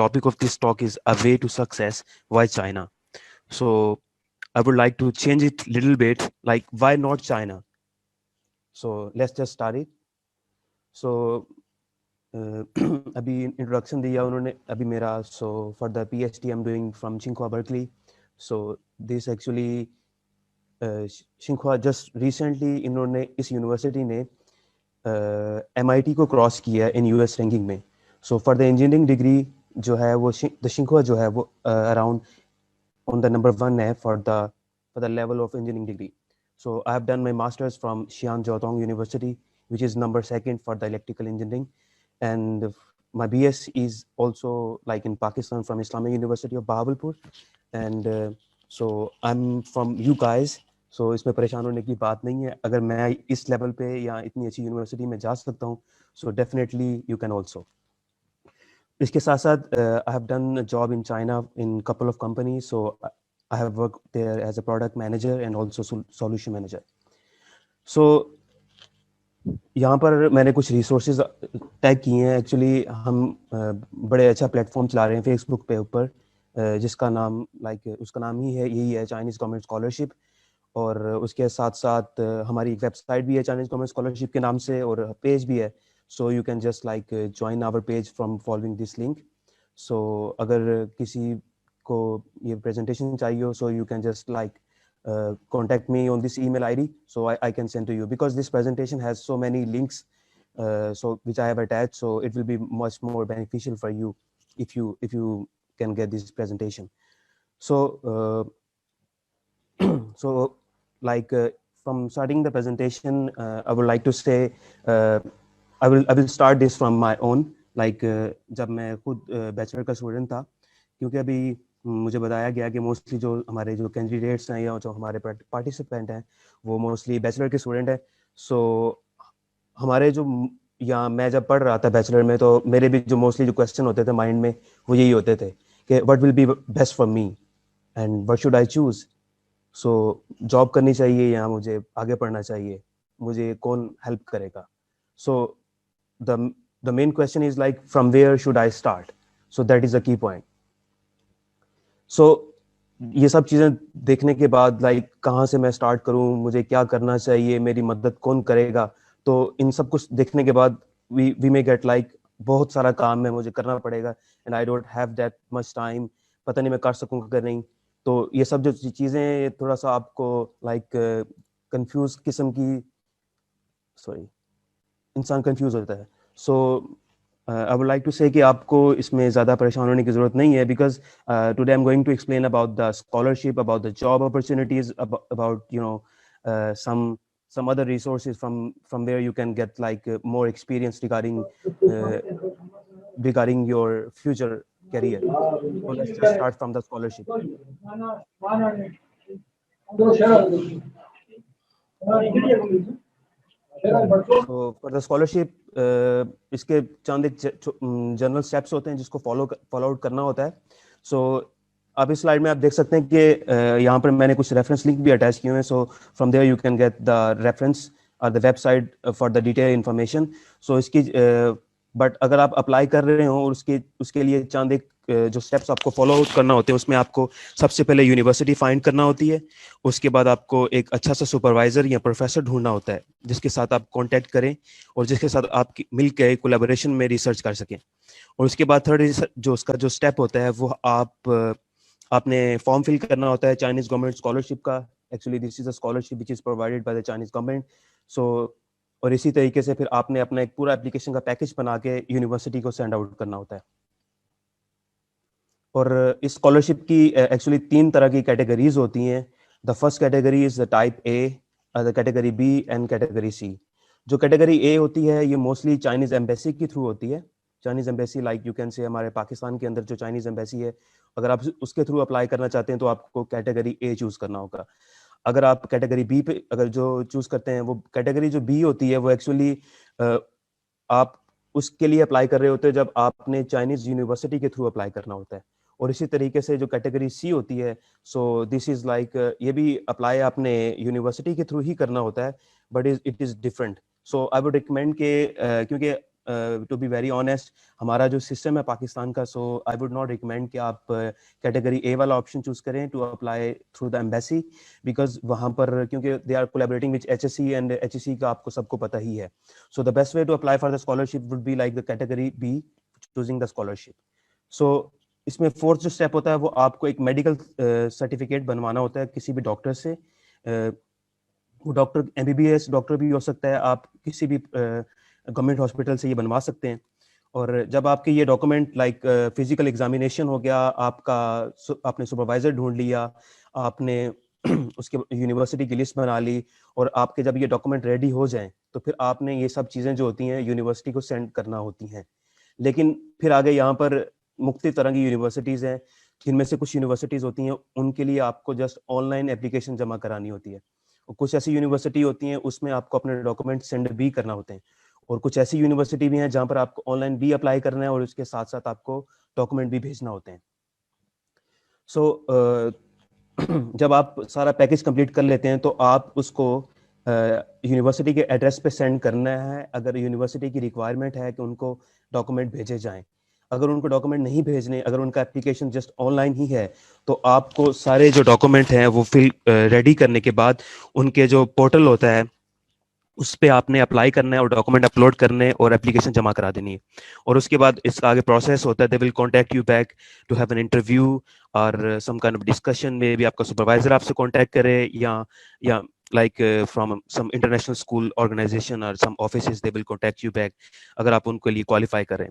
topic of this talk is A Way to Success, Why China? So I would like to change it a little bit, like why not China? So let's just start it. So अभी introduction दिया उन्होंने अभी मेरा so for the PhD I'm doing from Tsinghua Berkeley. So this actually Tsinghua just recently इन्होंने इस university ने MIT को cross किया इन US रैंकिंग में. So for the engineering degree जो है वो the Tsinghua जो है वो around on the number 1 है for the level of engineering degree. So I have done my masters from Xi'an Jiaotong University, which is number 2 for the electrical engineering, and my BS is also like in Pakistan from Islamic University of Bahawalpur, and so I'm from you guys. So इसमें परेशान होने की बात नहीं है. अगर मैं इस लेवल पे या इतनी अच्छी यूनिवर्सिटी में जा सकता हूँ, so definitely you can also. इसके साथ साथ I have done a job in China in couple of companies, so I have worked there as a product manager and also solution manager. So यहाँ पर मैंने कुछ रिसोर्सेज टैग किए हैं. Actually हम बड़े अच्छा प्लेटफॉर्म चला रहे हैं फेसबुक पे ऊपर, जिसका नाम उसका नाम ही है यही है चाइनीज गवर्नमेंट स्कॉलरशिप, और उसके साथ साथ हमारी एक वेबसाइट भी है चाइनीज गवर्नमेंट स्कॉलरशिप के नाम से, और पेज भी है. So you can just join our page from following this link. So अगर किसी को ये प्रेजेंटेशन चाहिए हो, so you can just contact me on this email ID, so I can send to you, because this presentation has so many links so which I have attached, so it will be much more beneficial for you if you can get this presentation. So so from starting the presentation, I would like to say I will start this from my own. जब मैं खुद bachelor का student था, क्योंकि अभी मुझे बताया गया कि मोस्टली जो हमारे जो कैंडिडेट्स हैं या जो हमारे पार्टिसिपेंट हैं वो मोस्टली बैचलर के स्टूडेंट हैं. सो हमारे जो या मैं जब पढ़ रहा था बैचलर में, तो मेरे भी जो मोस्टली जो क्वेश्चन होते थे माइंड में वो यही होते थे कि what will be best for me and what should I choose. So job करनी चाहिए या मुझे आगे पढ़ना चाहिए, मुझे कौन हेल्प करेगा. सो the main question is from where should I start? So that is the key point. So ये सब चीजें देखने के बाद कहाँ से मैं स्टार्ट करूँ, मुझे क्या करना चाहिए, मेरी मदद कौन करेगा, तो इन सब कुछ देखने के बाद we may get बहुत सारा काम है मुझे करना पड़ेगा, and I don't have that much time, पता नहीं मैं कर सकूँगा कि नहीं. तो ये सब जो चीजें थोड़ा सा आपको कंफ्यूज किस्म की इंसान कंफ्यूज होता है. सो I would like to say कि आपको इसमें ज़्यादा परेशान होने की ज़रूरत नहीं है, because today I'm going to explain about the scholarship, about the job opportunities, about some other resources from where you can get more experience regarding your future career. So let's just start from the scholarship. So for the scholarship, इसके चंद एक general steps होते हैं जिसको follow out करना होता है. सो अब इस स्लाइड में आप देख सकते हैं कि यहाँ पर मैंने कुछ रेफरेंस लिंक भी अटैच किए हैं. So from there you can get the reference और the website for the detail information. So इसकी बट अगर आप अप्लाई कर रहे हो और उसके लिए चंद एक जो स्टेप्स आपको फॉलो आउट करना होते हैं, उसमें आपको सबसे पहले यूनिवर्सिटी फाइंड करना होती है. उसके बाद आपको एक अच्छा सा सुपरवाइजर या प्रोफेसर ढूंढना होता है जिसके साथ आप कांटेक्ट करें और जिसके साथ आप मिलकर कोलैबोरेशन में रिसर्च कर सकें. और उसके बाद थर्ड जो उसका जो स्टेप होता है वो आपने फॉर्म फिल करना होता है चाइनीज गवर्नमेंट स्कॉलरशिप का. Actually this is a scholarship which is provided by the Chinese government. So और इसी तरीके से फिर आपने अपना एक पूरा एप्लीकेशन का पैकेज बना के यूनिवर्सिटी को सेंड आउट करना होता है. और इस स्कॉलरशिप की एक्चुअली 3 तरह की कैटेगरीज होती हैं. The first category is the type A, the category B and category C. जो कैटेगरी ए होती है ये मोस्टली चाइनीज एम्बेसी के थ्रू होती है. Chinese embassy you can say हमारे पाकिस्तान के अंदर जो चाइनीज एम्बेसी है, अगर आप उसके थ्रू अप्लाई करना चाहते हैं तो आपको कैटेगरी ए चूज करना होगा. अगर आप कैटेगरी बी पे अगर जो चूज करते हैं, वो कैटेगरी जो बी होती है वो एक्चुअली आप उसके लिए अप्लाई कर रहे होते हैं जब आपने चाइनीज यूनिवर्सिटी के थ्रू अप्लाई करना होता है. और इसी तरीके से जो कैटेगरी सी होती है, सो दिस इज ये भी अप्लाई आपने यूनिवर्सिटी के थ्रू ही करना होता है, but it is different. So I would recommend के क्योंकि टू बी वेरी ऑनेस्ट, हमारा जो सिस्टम है पाकिस्तान का, so I would not recommend कि आप कैटेगरी ए वाला ऑप्शन चूज करें to apply through the embassy, because वहाँ पर क्योंकि they are collaborating with HSC, and HSC का आपको सबको पता ही है. So the best way to apply for the scholarship would be like the category B, choosing the scholarship. So इसमें फोर्थ जो स्टेप होता है वो आपको एक मेडिकल सर्टिफिकेट बनवाना होता है किसी भी डॉक्टर से. वो डॉक्टर एमबीबीएस डॉक्टर भी हो सकता है, आप किसी भी गवर्नमेंट हॉस्पिटल से ये बनवा सकते हैं. और जब आपके ये डॉक्यूमेंट लाइक फिजिकल एग्जामिनेशन हो गया, आपने सुपरवाइजर ढूंढ लिया, आपने उसके यूनिवर्सिटी की लिस्ट बना ली, और आपके जब ये डॉक्यूमेंट रेडी हो जाएं तो फिर आपने ये सब चीज़ें जो होती हैं यूनिवर्सिटी को सेंड करना होती हैं. लेकिन फिर आगे यहाँ पर मुख्तलिफ तरह की यूनिवर्सिटीज़ हैं, जिनमें से कुछ यूनिवर्सिटीज़ होती हैं उनके लिए आपको जस्ट ऑनलाइन एप्लीकेशन जमा करानी होती है, और कुछ ऐसी यूनिवर्सिटी होती हैं उसमें आपको अपने डॉक्यूमेंट सेंड भी करना होते हैं, और कुछ ऐसी यूनिवर्सिटी भी हैं जहाँ पर आपको ऑनलाइन भी अप्लाई करना है और उसके साथ साथ आपको डॉक्यूमेंट भी भेजना होते हैं. सो जब आप सारा पैकेज कंप्लीट कर लेते हैं तो आप उसको यूनिवर्सिटी के एड्रेस पे सेंड करना है, अगर यूनिवर्सिटी की रिक्वायरमेंट है कि उनको डॉक्यूमेंट भेजे जाएं. अगर उनको डॉक्यूमेंट नहीं भेजने, अगर उनका एप्लीकेशन जस्ट ऑनलाइन ही है, तो आपको सारे जो डॉक्यूमेंट हैं वो फिल रेडी करने के बाद उनके जो पोर्टल होता है उस पर आपने अप्लाई करना है और डॉक्यूमेंट अपलोड करने और एप्लीकेशन जमा करा देनी है. और उसके बाद इसका आगे प्रोसेस होता है, they will contact you back to have an interview और सम काइंड ऑफ डिस्कशन में भी आपका सुपरवाइजर आपसे कॉन्टैक्ट करे, या like from some international school organization or some offices, they will contact you back अगर आप उनके लिए क्वालिफाई करें.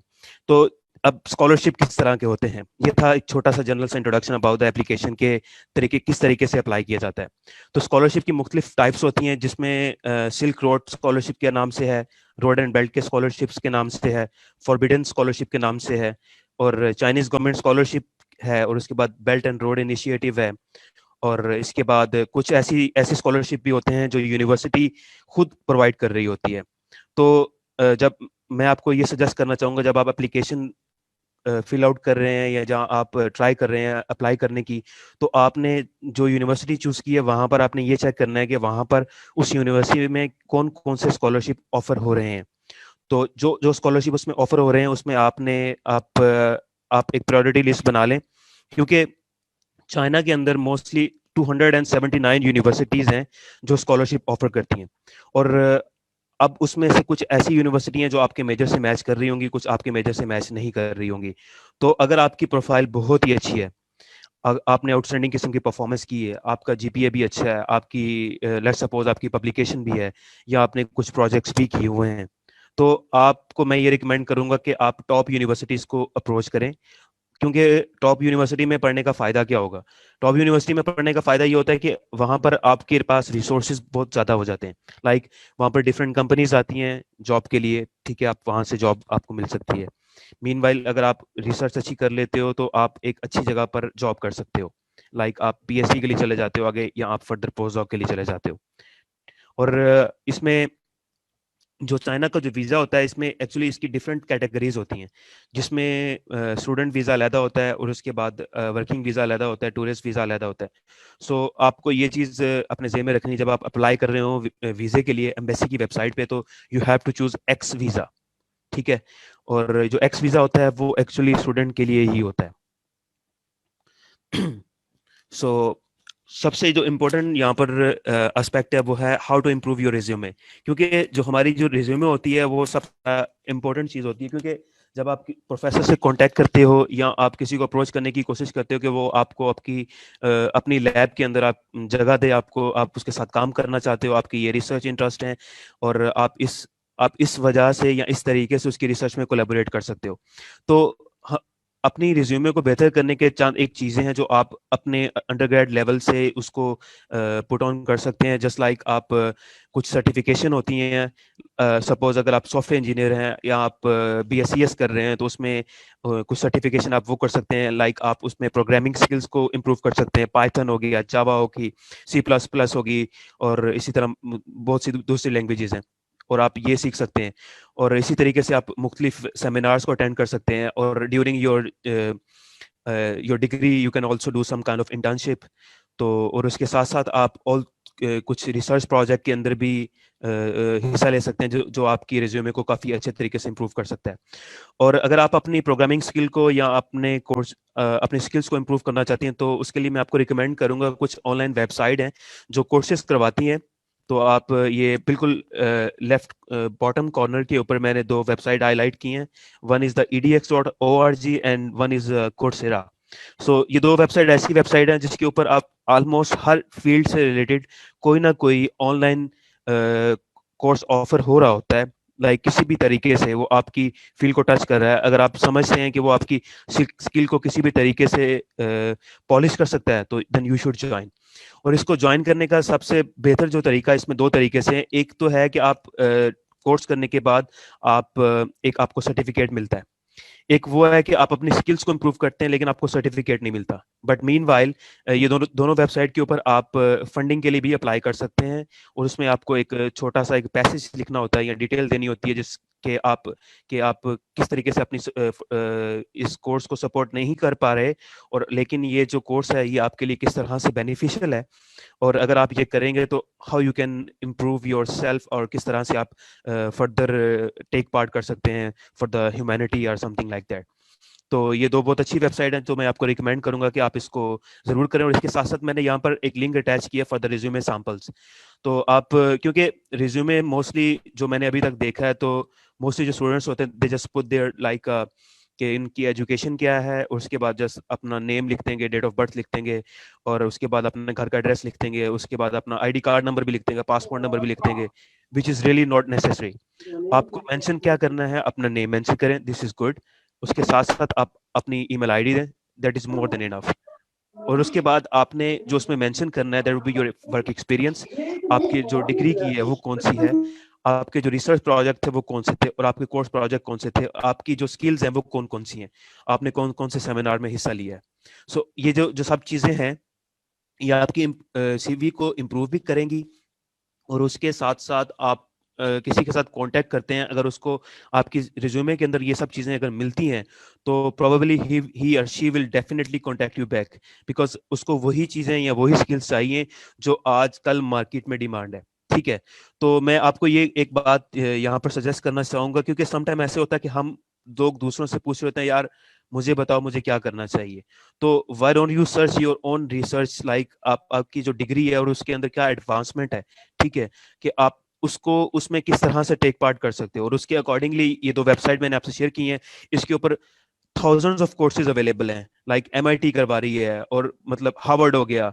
तो अब स्कॉलरशिप किस तरह के होते हैं, ये था एक छोटा सा जनरल सा इंट्रोडक्शन अबाउट द एप्लीकेशन के तरीके, किस तरीके से अप्लाई किया जाता है. तो स्कॉलरशिप की मुख्तलिफ टाइप्स होती हैं, जिसमें सिल्क रोड स्कॉलरशिप के नाम से है, रोड एंड बेल्ट के स्कॉलरशिप्स के नाम से है, फॉरबिडन स्कॉलरशिप के नाम से है, और चाइनीज गवर्नमेंट स्कॉलरशिप है, और उसके बाद बेल्ट एंड रोड इनिशिएटिव है, और इसके बाद कुछ ऐसी स्कॉलरशिप भी होते हैं जो यूनिवर्सिटी खुद प्रोवाइड कर रही होती है. तो जब मैं आपको ये सजेस्ट करना चाहूँगा, जब आप एप्लीकेशन फिल आउट कर रहे हैं या जहाँ आप ट्राई कर रहे हैं अप्लाई करने की, तो आपने जो यूनिवर्सिटी चूज की है वहाँ पर आपने ये चेक करना है कि वहाँ पर उस यूनिवर्सिटी में कौन कौन से स्कॉलरशिप ऑफर हो रहे हैं. तो जो जो स्कॉलरशिप उसमें ऑफर हो रहे हैं उसमें आप एक प्रायोरिटी लिस्ट बना लें, क्योंकि चाइना के अंदर मोस्टली 279 यूनिवर्सिटीज हैं जो स्कॉलरशिप ऑफर करती हैं, और अब उसमें से कुछ ऐसी यूनिवर्सिटी हैं जो आपके मेजर से मैच कर रही होंगी, कुछ आपके मेजर से मैच नहीं कर रही होंगी. तो अगर आपकी प्रोफाइल बहुत ही अच्छी है, आपने आउटस्टैंडिंग किस्म की परफॉर्मेंस की है, आपका जीपीए भी अच्छा है, आपकी लेट्स सपोज आपकी पब्लिकेशन भी है, या आपने कुछ प्रोजेक्ट्स भी किए हुए हैं, तो आपको मैं ये रिकमेंड करूंगा कि आप टॉप यूनिवर्सिटीज को अप्रोच करें. क्योंकि टॉप यूनिवर्सिटी में पढ़ने का फायदा क्या होगा, टॉप यूनिवर्सिटी में पढ़ने का फायदा ये होता है कि वहां पर आपके पास रिसोर्सेज बहुत ज्यादा हो जाते हैं. लाइक वहां पर डिफरेंट कंपनीज आती हैं जॉब के लिए, ठीक है, आप वहां से जॉब आपको मिल सकती है. मीनवाइल अगर आप रिसर्च अच्छी कर लेते हो तो आप एक अच्छी जगह पर जॉब कर सकते हो, लाइक आप पीएचडी के लिए चले जाते हो आगे, या आप फर्दर पोस्ट डॉक के लिए चले जाते हो. और इसमें जो चाइना का जो वीज़ा होता है, इसमें एक्चुअली इसकी डिफरेंट कैटेगरीज होती हैं, जिसमें स्टूडेंट वीज़ा अलहदा होता है, और उसके बाद वर्किंग वीज़ा अलहदा होता है, टूरिस्ट वीज़ा अलहदा होता है. सो आपको ये चीज़ अपने ज़हन में रखनी, जब आप अप्लाई कर रहे हो वीज़े के लिए एम्बेसी की वेबसाइट पे, तो you have to choose X visa, ठीक है. और जो एक्स वीज़ा होता है वो एक्चुअली स्टूडेंट के लिए ही होता है. सो सबसे जो इम्पोर्टेंट यहाँ पर एस्पेक्ट है वो है how to improve your resume, क्योंकि जो हमारी जो रिज्यूमे होती है वो सब इम्पोर्टेंट चीज़ होती है. क्योंकि जब आप प्रोफेसर से कांटेक्ट करते हो या आप किसी को अप्रोच करने की कोशिश करते हो कि वो आपको अपनी लैब के अंदर आप जगह दे, आप उसके साथ काम करना चाहते हो, आपकी ये रिसर्च इंटरेस्ट है, और आप इस वजह से या इस तरीके से उसकी रिसर्च में कोलैबोरेट कर सकते हो. तो अपनी रिज्यूमे को बेहतर करने के चंद एक चीज़ें हैं जो आप अपने अंडरग्रेड लेवल से उसको पुट ऑन कर सकते हैं. जस्ट लाइक आप कुछ सर्टिफिकेशन होती हैं, सपोज अगर आप सॉफ्टवेयर इंजीनियर हैं या आप बीएससीएस कर रहे हैं, तो उसमें कुछ सर्टिफिकेशन आप वो कर सकते हैं. लाइक आप उसमें प्रोग्रामिंग स्किल्स को इम्प्रूव कर सकते हैं, पाइथन होगी या जावा होगी, C++ होगी, और इसी तरह बहुत सी दूसरी लैंग्वेजेस हैं, और आप ये सीख सकते हैं. और इसी तरीके से आप मुख्तलिफ सेमिनार्स को अटेंड कर सकते हैं, और during your degree you can also do some kind of internship. तो और उसके साथ साथ आप कुछ रिसर्च प्रोजेक्ट के अंदर भी हिस्सा ले सकते हैं, जो आपकी रिज्यूमे को काफ़ी अच्छे तरीके से इम्प्रूव कर सकता है। और अगर आप अपनी प्रोग्रामिंग स्किल को या अपने स्किल्स को इम्प्रूव करना चाहती हैं, तो उसके लिए मैं आपको रिकमेंड करूंगा, कुछ ऑनलाइन वेबसाइट हैं जो कोर्सेज करवाती हैं। तो आप ये बिल्कुल लेफ्ट बॉटम कॉर्नर के ऊपर मैंने दो वेबसाइट हाईलाइट की हैं। One is the edx.org and one is coursera। सो ये दो वेबसाइट ऐसी वेबसाइट हैं जिसके ऊपर आप ऑलमोस्ट हर फील्ड से रिलेटेड कोई ना कोई ऑनलाइन कोर्स ऑफर हो रहा होता है। लाइक किसी भी तरीके से वो आपकी फील्ड को टच कर रहा है, अगर आप समझते हैं कि वो आपकी स्किल को किसी भी तरीके से पॉलिश कर सकता है, तो देन यू शुड ज्वाइन। और इसको ज्वाइन करने का सबसे बेहतर जो तरीका, इसमें दो तरीके से है। एक तो है कि आप कोर्स करने के बाद एक आपको सर्टिफिकेट मिलता है। एक वो है कि आप अपनी स्किल्स को इम्प्रूव करते हैं लेकिन आपको सर्टिफिकेट नहीं मिलता। बट मीनवाइल ये दोनों दोनों वेबसाइट के ऊपर आप फंडिंग के लिए भी अप्लाई कर सकते हैं, और उसमें आपको एक छोटा सा एक पैसेज लिखना होता है या डिटेल देनी होती है जिसके आप किस तरीके से अपनी इस कोर्स को सपोर्ट नहीं कर पा रहे, और लेकिन ये जो कोर्स है ये आपके लिए किस तरह से बेनिफिशियल है, और अगर आप ये करेंगे तो how you can improve your self, और किस तरह से आप फर्दर टेक पार्ट कर सकते हैं फॉर द ह्यूमैनिटी और समथिंग लाइक दैट। तो ये दो बहुत अच्छी वेबसाइट हैं, तो मैं आपको रिकमेंड करूंगा कि आप इसको जरूर करें। और इसके साथ साथ मैंने यहाँ पर एक लिंक अटैच किया फॉर द रिज्यूमे सैम्पल्स। तो आप क्योंकि रिज्यूमे मोस्टली जो मैंने अभी तक देखा है, तो मोस्टली जो स्टूडेंट्स होते हैं they just put there like कि इनकी एजुकेशन क्या है, और उसके बाद जस्ट अपना नेम लिख देंगे, डेट ऑफ बर्थ लिख देंगे, और उसके बाद अपने घर का एड्रेस लिख देंगे, उसके बाद अपना आईडी कार्ड नंबर भी लिख देंगे, पासपोर्ट नंबर भी लिख देंगे, which is really not necessary. आपको मेंशन क्या करना है, अपना नेम मेंशन करें, दिस इज गुड। उसके साथ साथ आप अपनी ईमेल आईडी दें, that is more than enough. और उसके बाद आपने जो उसमें मेंशन करना है, that will be your work experience. आपकी जो डिग्री की है वो कौन सी है, आपके जो रिसर्च प्रोजेक्ट थे वो कौन से थे, और आपके कोर्स प्रोजेक्ट कौन से थे, आपकी जो स्किल्स हैं वो कौन कौन सी हैं, आपने कौन कौन से सेमिनार में हिस्सा लिया है। सो ये जो जो सब चीज़ें हैं, ये आपकी सीवी को इम्प्रूव भी करेंगी। और उसके साथ साथ आप किसी के साथ कांटेक्ट करते हैं, अगर उसको आपकी रिज्यूमे के अंदर ये सब चीज़ें अगर मिलती हैं, तो प्रोबेबली ही और she will definitely contact you back, because उसको वही चीज़ें या वही स्किल्स चाहिए जो आजकल मार्केट में डिमांड है। ठीक है, तो मैं आपको ये एक बात यहाँ पर सजेस्ट करना चाहूंगा, क्योंकि समटाइम ऐसे होता है कि हम लोग दूसरों से पूछ रहे होते हैं, यार मुझे बताओ मुझे क्या करना चाहिए। तो why don't you search your own research, like आपकी जो डिग्री है और उसके अंदर क्या एडवांसमेंट है, ठीक है, कि आप उसको उसमें किस तरह से टेक पार्ट कर सकते हो, और उसके अकॉर्डिंगली ये दो वेबसाइट मैंने आपसे शेयर की हैं, इसके ऊपर थाउजेंड्स ऑफ कोर्सेज अवेलेबल हैं। लाइक एमआईटी करवा रही है, और मतलब हार्वर्ड हो गया,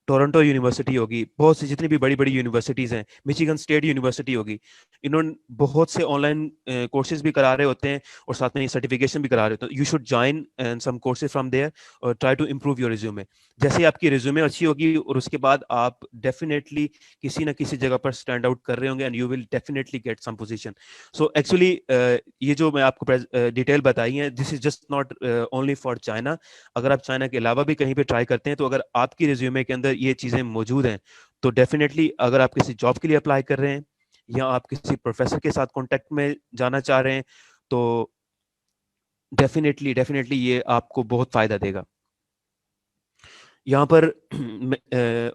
टोरंटो यूनिवर्सिटी होगी, बहुत सी जितनी भी बड़ी बड़ी यूनिवर्सिटीज़ हैं, मिशिगन स्टेट यूनिवर्सिटी होगी, इन्होंने बहुत से ऑनलाइन कोर्सेज भी करा रहे होते हैं, और साथ में सर्टिफिकेशन भी करा रहे होते हैं। You should join some courses from there और try to improve your resume. जैसे आपकी रिज्यूमे अच्छी होगी, और उसके बाद आप डेफिनेटली किसी ना किसी जगह पर स्टैंड आउट कर रहे होंगे, and you will definitely get some position. So actually ये जो मैं आपको डिटेल बताई है, this is just not only for China. अगर आप चाइना के अलावा भी कहीं पे ट्राई करते हैं, तो अगर आपकी रिज्यूमे के अंदर ये चीज़ें मौजूद हैं, तो डेफिनेटली अगर आप किसी जॉब के लिए अप्लाई कर रहे हैं, या आप किसी प्रोफेसर के साथ कांटेक्ट में जाना चाह रहे हैं, तो डेफिनेटली डेफिनेटली ये आपको बहुत फ़ायदा देगा यहाँ पर।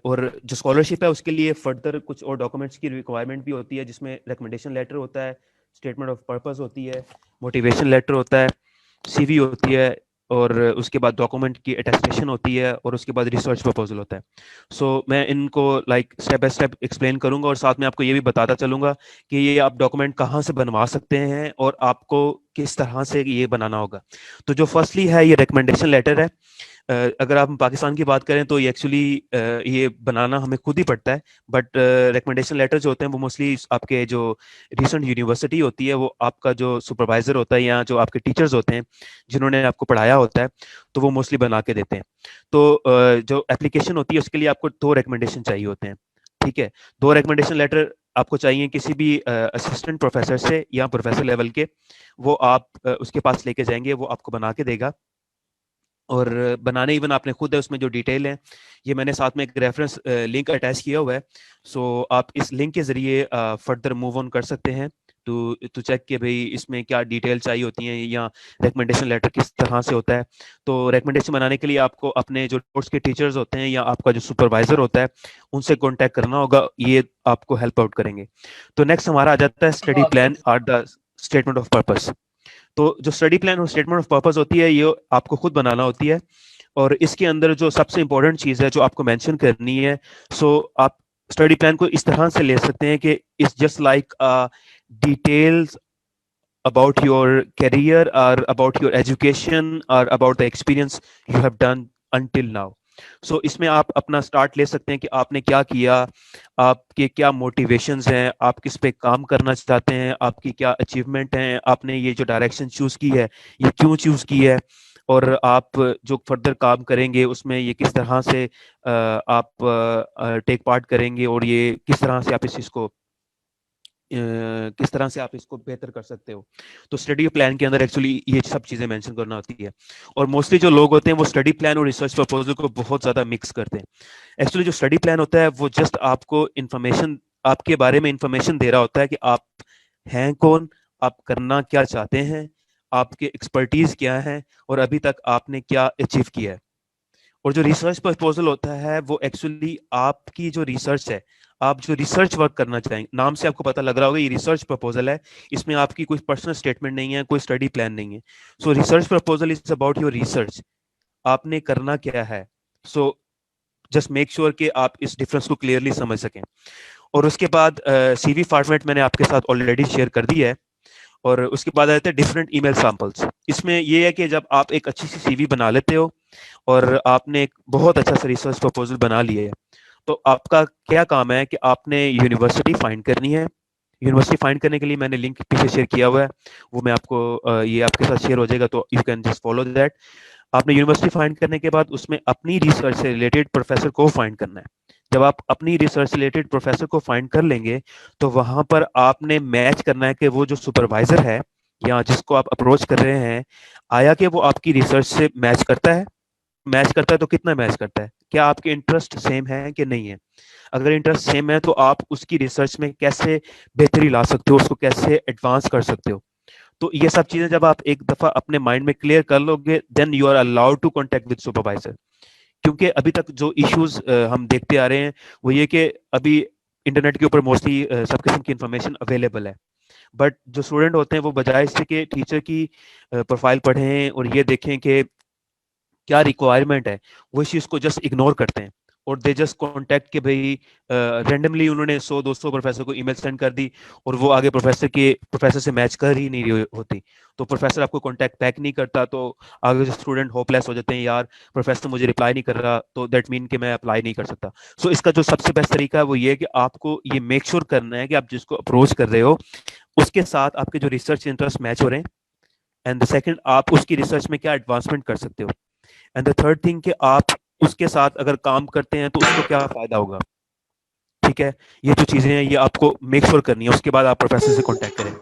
और जो स्कॉलरशिप है उसके लिए फर्दर कुछ और डॉक्यूमेंट्स की रिक्वायरमेंट भी होती है, जिसमें रिकमेंडेशन लेटर होता है, स्टेटमेंट ऑफ पर्पस होती है, मोटिवेशन लेटर होता है, सीवी होती है, और उसके बाद डॉक्यूमेंट की अटेस्टेशन होती है, और उसके बाद रिसर्च प्रपोजल होता है। सो मैं इनको like step by step explain करूंगा, और साथ में आपको ये भी बताता चलूंगा कि ये आप डॉक्यूमेंट कहाँ से बनवा सकते हैं, और आपको किस तरह से ये बनाना होगा। तो जो फर्स्टली है, ये रिकमेंडेशन लेटर है। अगर आप पाकिस्तान की बात करें, तो ये एक्चुअली ये बनाना हमें खुद ही पड़ता है, बट रिकमेंडेशन लेटर जो होते हैं वो मोस्टली आपके जो रिसेंट यूनिवर्सिटी होती है, वो आपका जो सुपरवाइजर होता है, या जो आपके टीचर्स होते हैं जिन्होंने आपको पढ़ाया होता है, तो वो मोस्टली बना के देते हैं। तो जो एप्लीकेशन होती है उसके लिए आपको 2 रिकमेंडेशन चाहिए होते हैं। ठीक है, 2 रिकमेंडेशन लेटर आपको चाहिए किसी भी असिस्टेंट प्रोफेसर से या प्रोफेसर लेवल के। वो आप उसके पास लेके जाएंगे, वो आपको बना के देगा, और बनाने इवन आपने खुद है, उसमें जो डिटेल है, ये मैंने साथ में एक रेफरेंस लिंक अटैच किया हुआ है। सो आप इस लिंक के जरिए फर्दर मूव ऑन कर सकते हैं। टू चेक कि भाई इसमें क्या डिटेल चाहिए होती हैं या रिकमेंडेशन लेटर किस तरह से होता है। तो रिकमेंडेशन बनाने के लिए आपको अपने जो कोर्स के टीचर्स होते हैं या आपका जो सुपरवाइजर होता है उनसे कॉन्टैक्ट करना होगा, ये आपको हेल्प आउट करेंगे। तो नेक्स्ट हमारा आ जाता है स्टडी प्लान और द स्टेटमेंट ऑफ पर्पस। तो जो स्टडी प्लान और स्टेटमेंट ऑफ पर्पस होती है ये आपको खुद बनाना होती है, और इसके अंदर जो सबसे इंपॉर्टेंट चीज है जो आपको मेंशन करनी है, सो आप स्टडी प्लान को इस तरह से ले सकते हैं कि it's just like details about your career or about your education or about the experience you have done until now. So इसमें आप अपना स्टार्ट ले सकते हैं कि आपने क्या किया, आपके क्या मोटिवेशंस हैं, आप किस पे काम करना चाहते हैं, आपकी क्या अचीवमेंट हैं, आपने ये जो डायरेक्शन चूज की है ये क्यों चूज की है, और आप जो फर्दर काम करेंगे उसमें ये किस तरह से आप टेक पार्ट करेंगे, और ये किस तरह से आप इस चीज को किस तरह से आप इसको बेहतर कर सकते हो। तो स्टडी प्लान के अंदर एक्चुअली ये सब चीजें मेंशन करना होती है। और मोस्टली जो लोग होते हैं वो स्टडी प्लान और रिसर्च प्रपोजल को बहुत ज्यादा मिक्स करते हैं। एक्चुअली जो स्टडी प्लान होता है वो जस्ट आपको इंफॉर्मेशन, आपके बारे में इंफॉर्मेशन दे रहा होता है कि आप हैं कौन, आप करना क्या चाहते हैं, आपके एक्सपर्टीज क्या है, और अभी तक आपने क्या अचीव किया है। और जो रिसर्च प्रपोजल होता है वो एक्चुअली आपकी जो रिसर्च है, आप जो रिसर्च वर्क करना चाहेंगे, नाम से आपको पता लग रहा होगा ये रिसर्च प्रपोजल है, इसमें आपकी कोई पर्सनल स्टेटमेंट नहीं है, कोई स्टडी प्लान नहीं है। सो research proposal is about your research, आपने करना क्या है। सो जस्ट मेक श्योर कि आप इस डिफरेंस को क्लियरली समझ सकें। और उसके बाद सीवी फॉर्मेट मैंने आपके साथ ऑलरेडी शेयर कर दी है। और उसके बाद आते हैं डिफरेंट ईमेल सैंपल्स। इसमें ये है कि जब आप एक अच्छी सी सीवी बना लेते हो और आपने एक बहुत अच्छा सा रिसर्च प्रपोजल बना लिया है, तो आपका क्या काम है कि आपने यूनिवर्सिटी फाइंड करनी है। यूनिवर्सिटी फाइंड करने के लिए मैंने लिंक पीछे शेयर किया हुआ है, वो मैं आपको ये आपके साथ शेयर हो जाएगा, तो you can just follow that. आपने यूनिवर्सिटी फाइंड करने के बाद उसमें अपनी रिसर्च से रिलेटेड प्रोफेसर को फाइंड करना है। जब आप अपनी रिसर्च से रिलेटेड प्रोफेसर को फाइंड कर लेंगे तो वहां पर आपने मैच करना है कि वो जो सुपरवाइजर है या जिसको आप अप्रोच कर रहे हैं, आया कि वो आपकी रिसर्च से मैच करता है। मैच करता है तो कितना मैच करता है, क्या आपके इंटरेस्ट सेम है कि नहीं है। अगर इंटरेस्ट सेम है तो आप उसकी रिसर्च में कैसे बेहतरी ला सकते हो, उसको कैसे एडवांस कर सकते हो। तो ये सब चीजें जब आप एक दफा अपने माइंड में क्लियर कर लोगे, then you are allowed to contact with supervisor. क्योंकि अभी तक जो इश्यूज हम देखते आ रहे हैं वो ये कि अभी इंटरनेट के ऊपर मोस्टली सब किस्म की इंफॉर्मेशन अवेलेबल है, बट जो स्टूडेंट होते हैं वो बजाय इससे कि टीचर की प्रोफाइल पढ़ें और ये देखें कि क्या रिक्वायरमेंट है, वो इस चीज को जस्ट इग्नोर करते हैं और दे जस्ट कॉन्टेक्ट के भाई रेंडमली उन्होंने 100-200 प्रोफेसर को ईमेल सेंड कर दी और वो आगे प्रोफेसर से मैच कर ही नहीं रही होती। तो प्रोफेसर आपको कॉन्टेक्ट बैक नहीं करता, तो आगे जो स्टूडेंट होपलेस हो जाते हैं, यार प्रोफेसर मुझे रिप्लाई नहीं कर रहा, तो दैट मीन कि मैं अप्लाई नहीं कर सकता। सो इसका जो सबसे बेस्ट तरीका है वो ये है कि आपको ये मेक श्योर करना है कि आप जिसको अप्रोच कर रहे हो उसके साथ आपके जो रिसर्च इंटरेस्ट मैच हो रहे हैं, एंड द सेकंड आप उसकी रिसर्च में क्या एडवांसमेंट कर सकते हो, एंड द थर्ड थिंग कि आप उसके साथ अगर काम करते हैं तो उसको क्या फायदा होगा। ठीक है, ये जो चीजें हैं ये आपको मेक श्योर करनी है। उसके बाद आप प्रोफेसर से कांटेक्ट करें।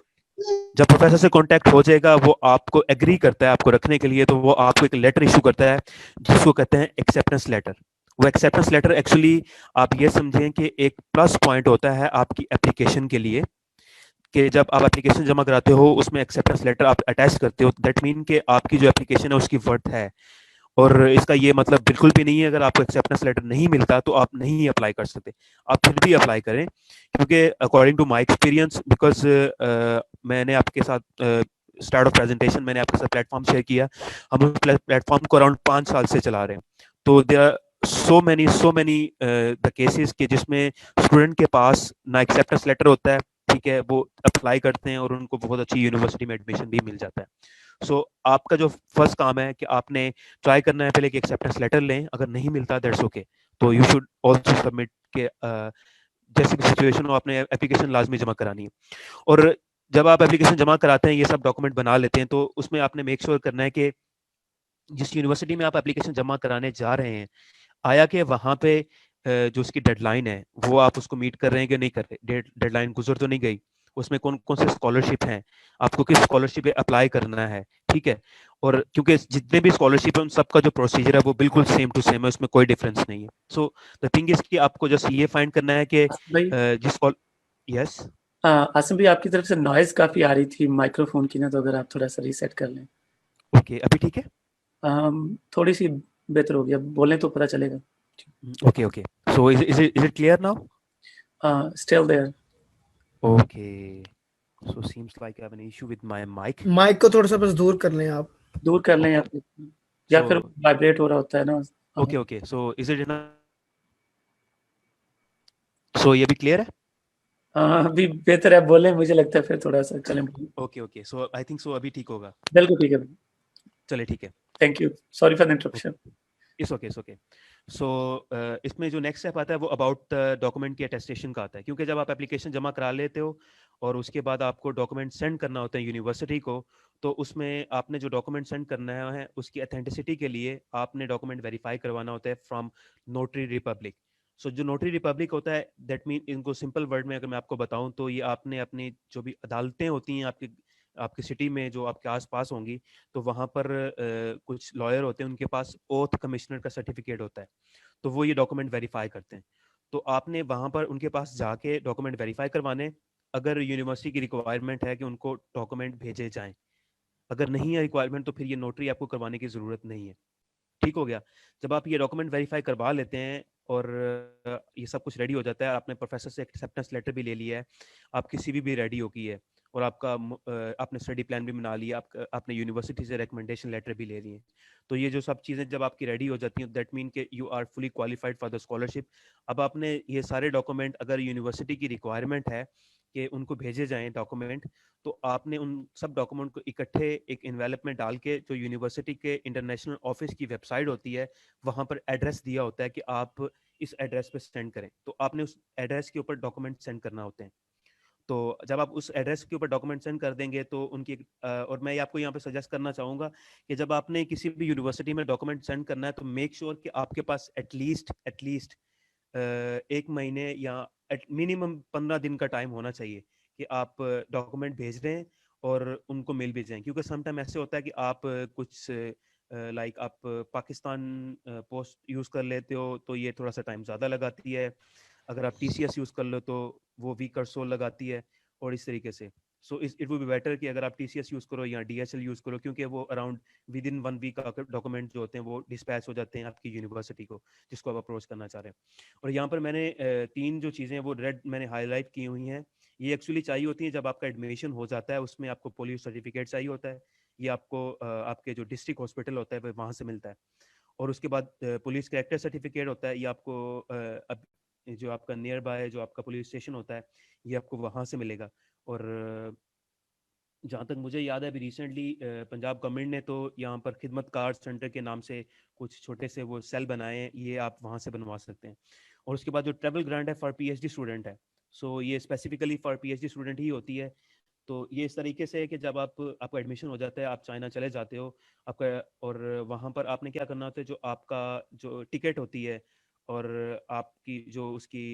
जब प्रोफेसर से कांटेक्ट हो जाएगा, वो आपको एग्री करता है आपको रखने के लिए, तो वो आपको एक लेटर इशू करता है जिसको कहते हैं एक्सेप्टेंस लेटर। वो एक्सेप्टेंस लेटर एक्चुअली आप ये समझें कि एक प्लस पॉइंट होता है आपकी एप्लीकेशन के लिए, कि जब आप एप्लीकेशन जमा कराते हो उसमें एक्सेप्टेंस लेटर आप अटैच करते हो, दैट मीन कि आपकी जो एप्लीकेशन है उसकी वर्थ है। और इसका ये मतलब बिल्कुल भी नहीं है अगर आपको एक्सेप्टेंस लेटर नहीं मिलता तो आप नहीं अप्लाई कर सकते। आप फिर भी अप्लाई करें, क्योंकि according to my experience, because मैंने आपके साथ स्टार्ट ऑफ प्रेजेंटेशन मैंने आपके साथ प्लेटफॉर्म शेयर किया, हम उस प्लेटफॉर्म को अराउंड 5 साल से चला रहे हैं। तो there are so many the cases के जिसमें स्टूडेंट के पास ना एक्सेप्टेंस लेटर होता है, ठीक है, वो अप्लाई करते हैं और उनको बहुत अच्छी यूनिवर्सिटी में एडमिशन भी मिल जाता है। सो आपका जो फर्स्ट काम है कि आपने ट्राई करना है पहले कि एक्सेप्टेंस लेटर लें, अगर नहीं मिलता दैट्स ओके, तो यू शुड आल्सो सबमिट के जैसी भी सिचुएशन हो आपने एप्लीकेशन लाजमी जमा करानी है। और जब आप एप्लीकेशन जमा कराते हैं, ये सब डॉक्यूमेंट बना लेते हैं, तो उसमें आपने मेक श्योर करना है कि जिस यूनिवर्सिटी में आप एप्लीकेशन जमा कराने जा रहे हैं, आया कि वहां पे जो उसकी डेडलाइन है वो आप उसको मीट कर रहे हैं कि नहीं कर रहे, डेडलाइन गुजर तो नहीं गई, उसमें कौन कौन से स्कॉलरशिप हैं, आपको किस स्कॉलरशिप पे अप्लाई करना है। ठीक है, और क्योंकि जितने भी स्कॉलरशिप है उन सबका जो प्रोसीजर है वो बिल्कुल सेम टू सेम है, उसमें कोई डिफरेंस नहीं है। सो द थिंग इज कि आपको जस्ट ये फाइंड करना है कि भाई जिस यस आसिम भी आपकी तरफ से नॉइज काफी आ रही थी माइक्रोफोन की ना, तो अगर आप थोड़ा सा रीसेट कर लें। ओके, अभी ठीक है? थोड़ी सी बेहतर होगी, अब बोलें तो पता चलेगा। Okay, okay. So is it clear now? Still there. Okay. So seems like I have an issue with my mic. Mic को थोड़ा सा बस दूर कर लें आप। दूर कर लें या फिर So वाइब्रेट हो रहा होता है ना। okay, okay. So is it enough? So ये भी क्लियर है? अभी बेहतर है, बोले, मुझे लगता है फिर थोड़ा सा चलें। Okay okay, so I think so अभी ठीक होगा। बिल्कुल ठीक है। चले ठीक है, thank you, sorry for the interruption. It's okay, it's okay. So इसमें जो नेक्स्ट स्टेप आता है वो अबाउट डॉक्यूमेंट की अटेस्टेशन का आता है, क्योंकि जब आप एप्लीकेशन जमा करा लेते हो और उसके बाद आपको डॉक्यूमेंट सेंड करना होता है यूनिवर्सिटी को, तो उसमें आपने जो डॉक्यूमेंट सेंड करना है उसकी अथेंटिसिटी के लिए आपने डॉक्यूमेंट वेरीफाई करवाना होता है फ्रॉम नोटरी रिपब्लिक। सो जो नोटरी रिपब्लिक होता है, दैट मीन, इनको सिंपल वर्ड में अगर मैं आपको बताऊं तो ये आपने अपनी जो भी अदालतें होती हैं आपकी आपकी सिटी में जो आपके आसपास होंगी, तो वहाँ पर कुछ लॉयर होते हैं, उनके पास ओथ कमिश्नर का सर्टिफिकेट होता है, तो वो ये डॉक्यूमेंट वेरीफाई करते हैं। तो आपने वहाँ पर उनके पास जाके डॉक्यूमेंट वेरीफाई करवाने, अगर यूनिवर्सिटी की रिक्वायरमेंट है कि उनको डॉक्यूमेंट भेजे जाएं, अगर नहीं है रिक्वायरमेंट तो फिर ये नोटरी आपको करवाने की ज़रूरत नहीं है। ठीक हो गया? जब आप ये डॉक्यूमेंट वेरीफाई करवा लेते हैं और ये सब कुछ रेडी हो जाता है, आपने प्रोफेसर से एक्सेप्टेंस लेटर भी ले लिया है, आपकी सीवी भी रेडी हो गई है, और आपने स्टडी प्लान भी बना लिया, आपने यूनिवर्सिटी से रिकमेंडेशन लेटर भी ले लिए, तो ये जो सब चीज़ें जब आपकी रेडी हो जाती हैं, दैट मीन के you are fully qualified for the scholarship. अब आपने ये सारे डॉक्यूमेंट, अगर यूनिवर्सिटी की रिक्वायरमेंट है कि उनको भेजे जाएं डॉक्यूमेंट, तो आपने उन सब डॉक्यूमेंट को इकट्ठे एक इन्वेलप में डाल के, जो यूनिवर्सिटी के इंटरनेशनल ऑफिस की वेबसाइट होती है, वहाँ पर एड्रेस दिया होता है कि आप इस एड्रेस पे सेंड करें, तो आपने उस एड्रेस के ऊपर डॉक्यूमेंट सेंड करना होते हैं। तो जब आप उस एड्रेस के ऊपर डॉक्यूमेंट सेंड कर देंगे तो उनकी और मैं आपको यहाँ पे सजेस्ट करना चाहूँगा कि जब आपने किसी भी यूनिवर्सिटी में डॉक्यूमेंट सेंड करना है, तो मेक श्योर कि आपके पास एटलीस्ट 1 महीने या मिनिमम 15 दिन का टाइम होना चाहिए कि आप डॉक्यूमेंट भेज रहे हैं और उनको मेल भेज रहे हैं, क्योंकि समटाइम ऐसे होता है कि आप कुछ लाइक आप पाकिस्तान पोस्ट यूज़ कर लेते हो तो ये थोड़ा सा टाइम ज़्यादा लगाती है, अगर आप TCS यूज़ कर लो तो वो वीक और सो लगाती है, और इस तरीके से। So it would be better कि अगर आप TCS यूज़ करो या DHL यूज़ करो, क्योंकि वो around within 1 week document जो होते हैं वो डिस्पैच हो जाते हैं आपकी यूनिवर्सिटी को, जिसको आप अप्रोच करना चाह रहे हैं। और यहाँ पर मैंने 3 जो चीज़ें वो रेड मैंने हाईलाइट की हुई हैं, ये एक्चुअली चाहिए होती हैं जब आपका एडमिशन हो जाता है, उसमें आपको पोलियो सर्टिफिकेट चाहिए होता है, ये आपको आपके जो डिस्ट्रिक्ट हॉस्पिटल होता है वहाँ से मिलता है, और उसके बाद पुलिस कैरेक्टर सर्टिफिकेट होता है, ये आपको अब जो आपका नियर बाय जो आपका पुलिस स्टेशन होता है, ये आपको वहाँ से मिलेगा। और जहाँ तक मुझे याद है, अभी रिसेंटली पंजाब गवर्नमेंट ने तो यहाँ पर खिदमत कार्ड सेंटर के नाम से कुछ छोटे से वो सेल बनाए हैं, ये आप वहाँ से बनवा सकते हैं। और उसके बाद जो ट्रैवल ग्रांट है फॉर PhD स्टूडेंट है, सो ये स्पेसिफिकली फॉर PhD स्टूडेंट ही होती है। तो ये इस तरीके से है कि जब आपका एडमिशन हो जाता है, आप चाइना चले जाते हो आपका, और वहाँ पर आपने क्या करना होता है, जो आपका जो टिकट होती है और आपकी जो उसकी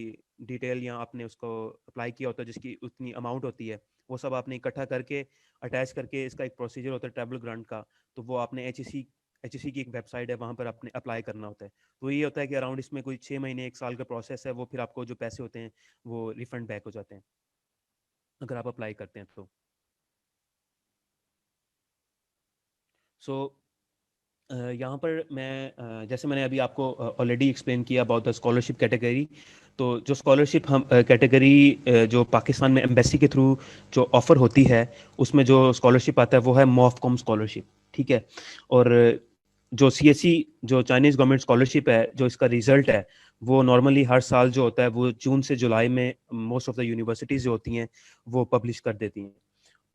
डिटेल या आपने उसको अप्लाई किया होता है जिसकी उतनी अमाउंट होती है, वो सब आपने इकट्ठा करके अटैच करके, इसका एक प्रोसीजर होता है ट्रैवल ग्रांट का, तो वो आपने HEC की एक वेबसाइट है, वहाँ पर आपने अप्लाई करना होता है। तो ये होता है कि अराउंड इसमें कोई 6 महीने 1 साल का प्रोसेस है, वो फिर आपको जो पैसे होते हैं वो रिफंड बैक हो जाते हैं अगर आप अप्लाई करते हैं तो। सो यहाँ पर मैं जैसे मैंने अभी आपको ऑलरेडी एक्सप्लेन किया अबाउट द स्कॉलरशिप कैटेगरी, तो जो स्कॉलरशिप हम कैटेगरी जो पाकिस्तान में एम्बेसी के थ्रू जो ऑफ़र होती है, उसमें जो स्कॉलरशिप आता है वो है MOFCOM स्कॉलरशिप, ठीक है। और जो CSE जो चाइनीज़ गवर्नमेंट स्कॉलरशिप है, जो इसका रिजल्ट है, वो नॉर्मली हर साल जो होता है वो जून से जुलाई में मोस्ट ऑफ द यूनिवर्सिटीज़ जो होती हैं वो पब्लिश कर देती हैं।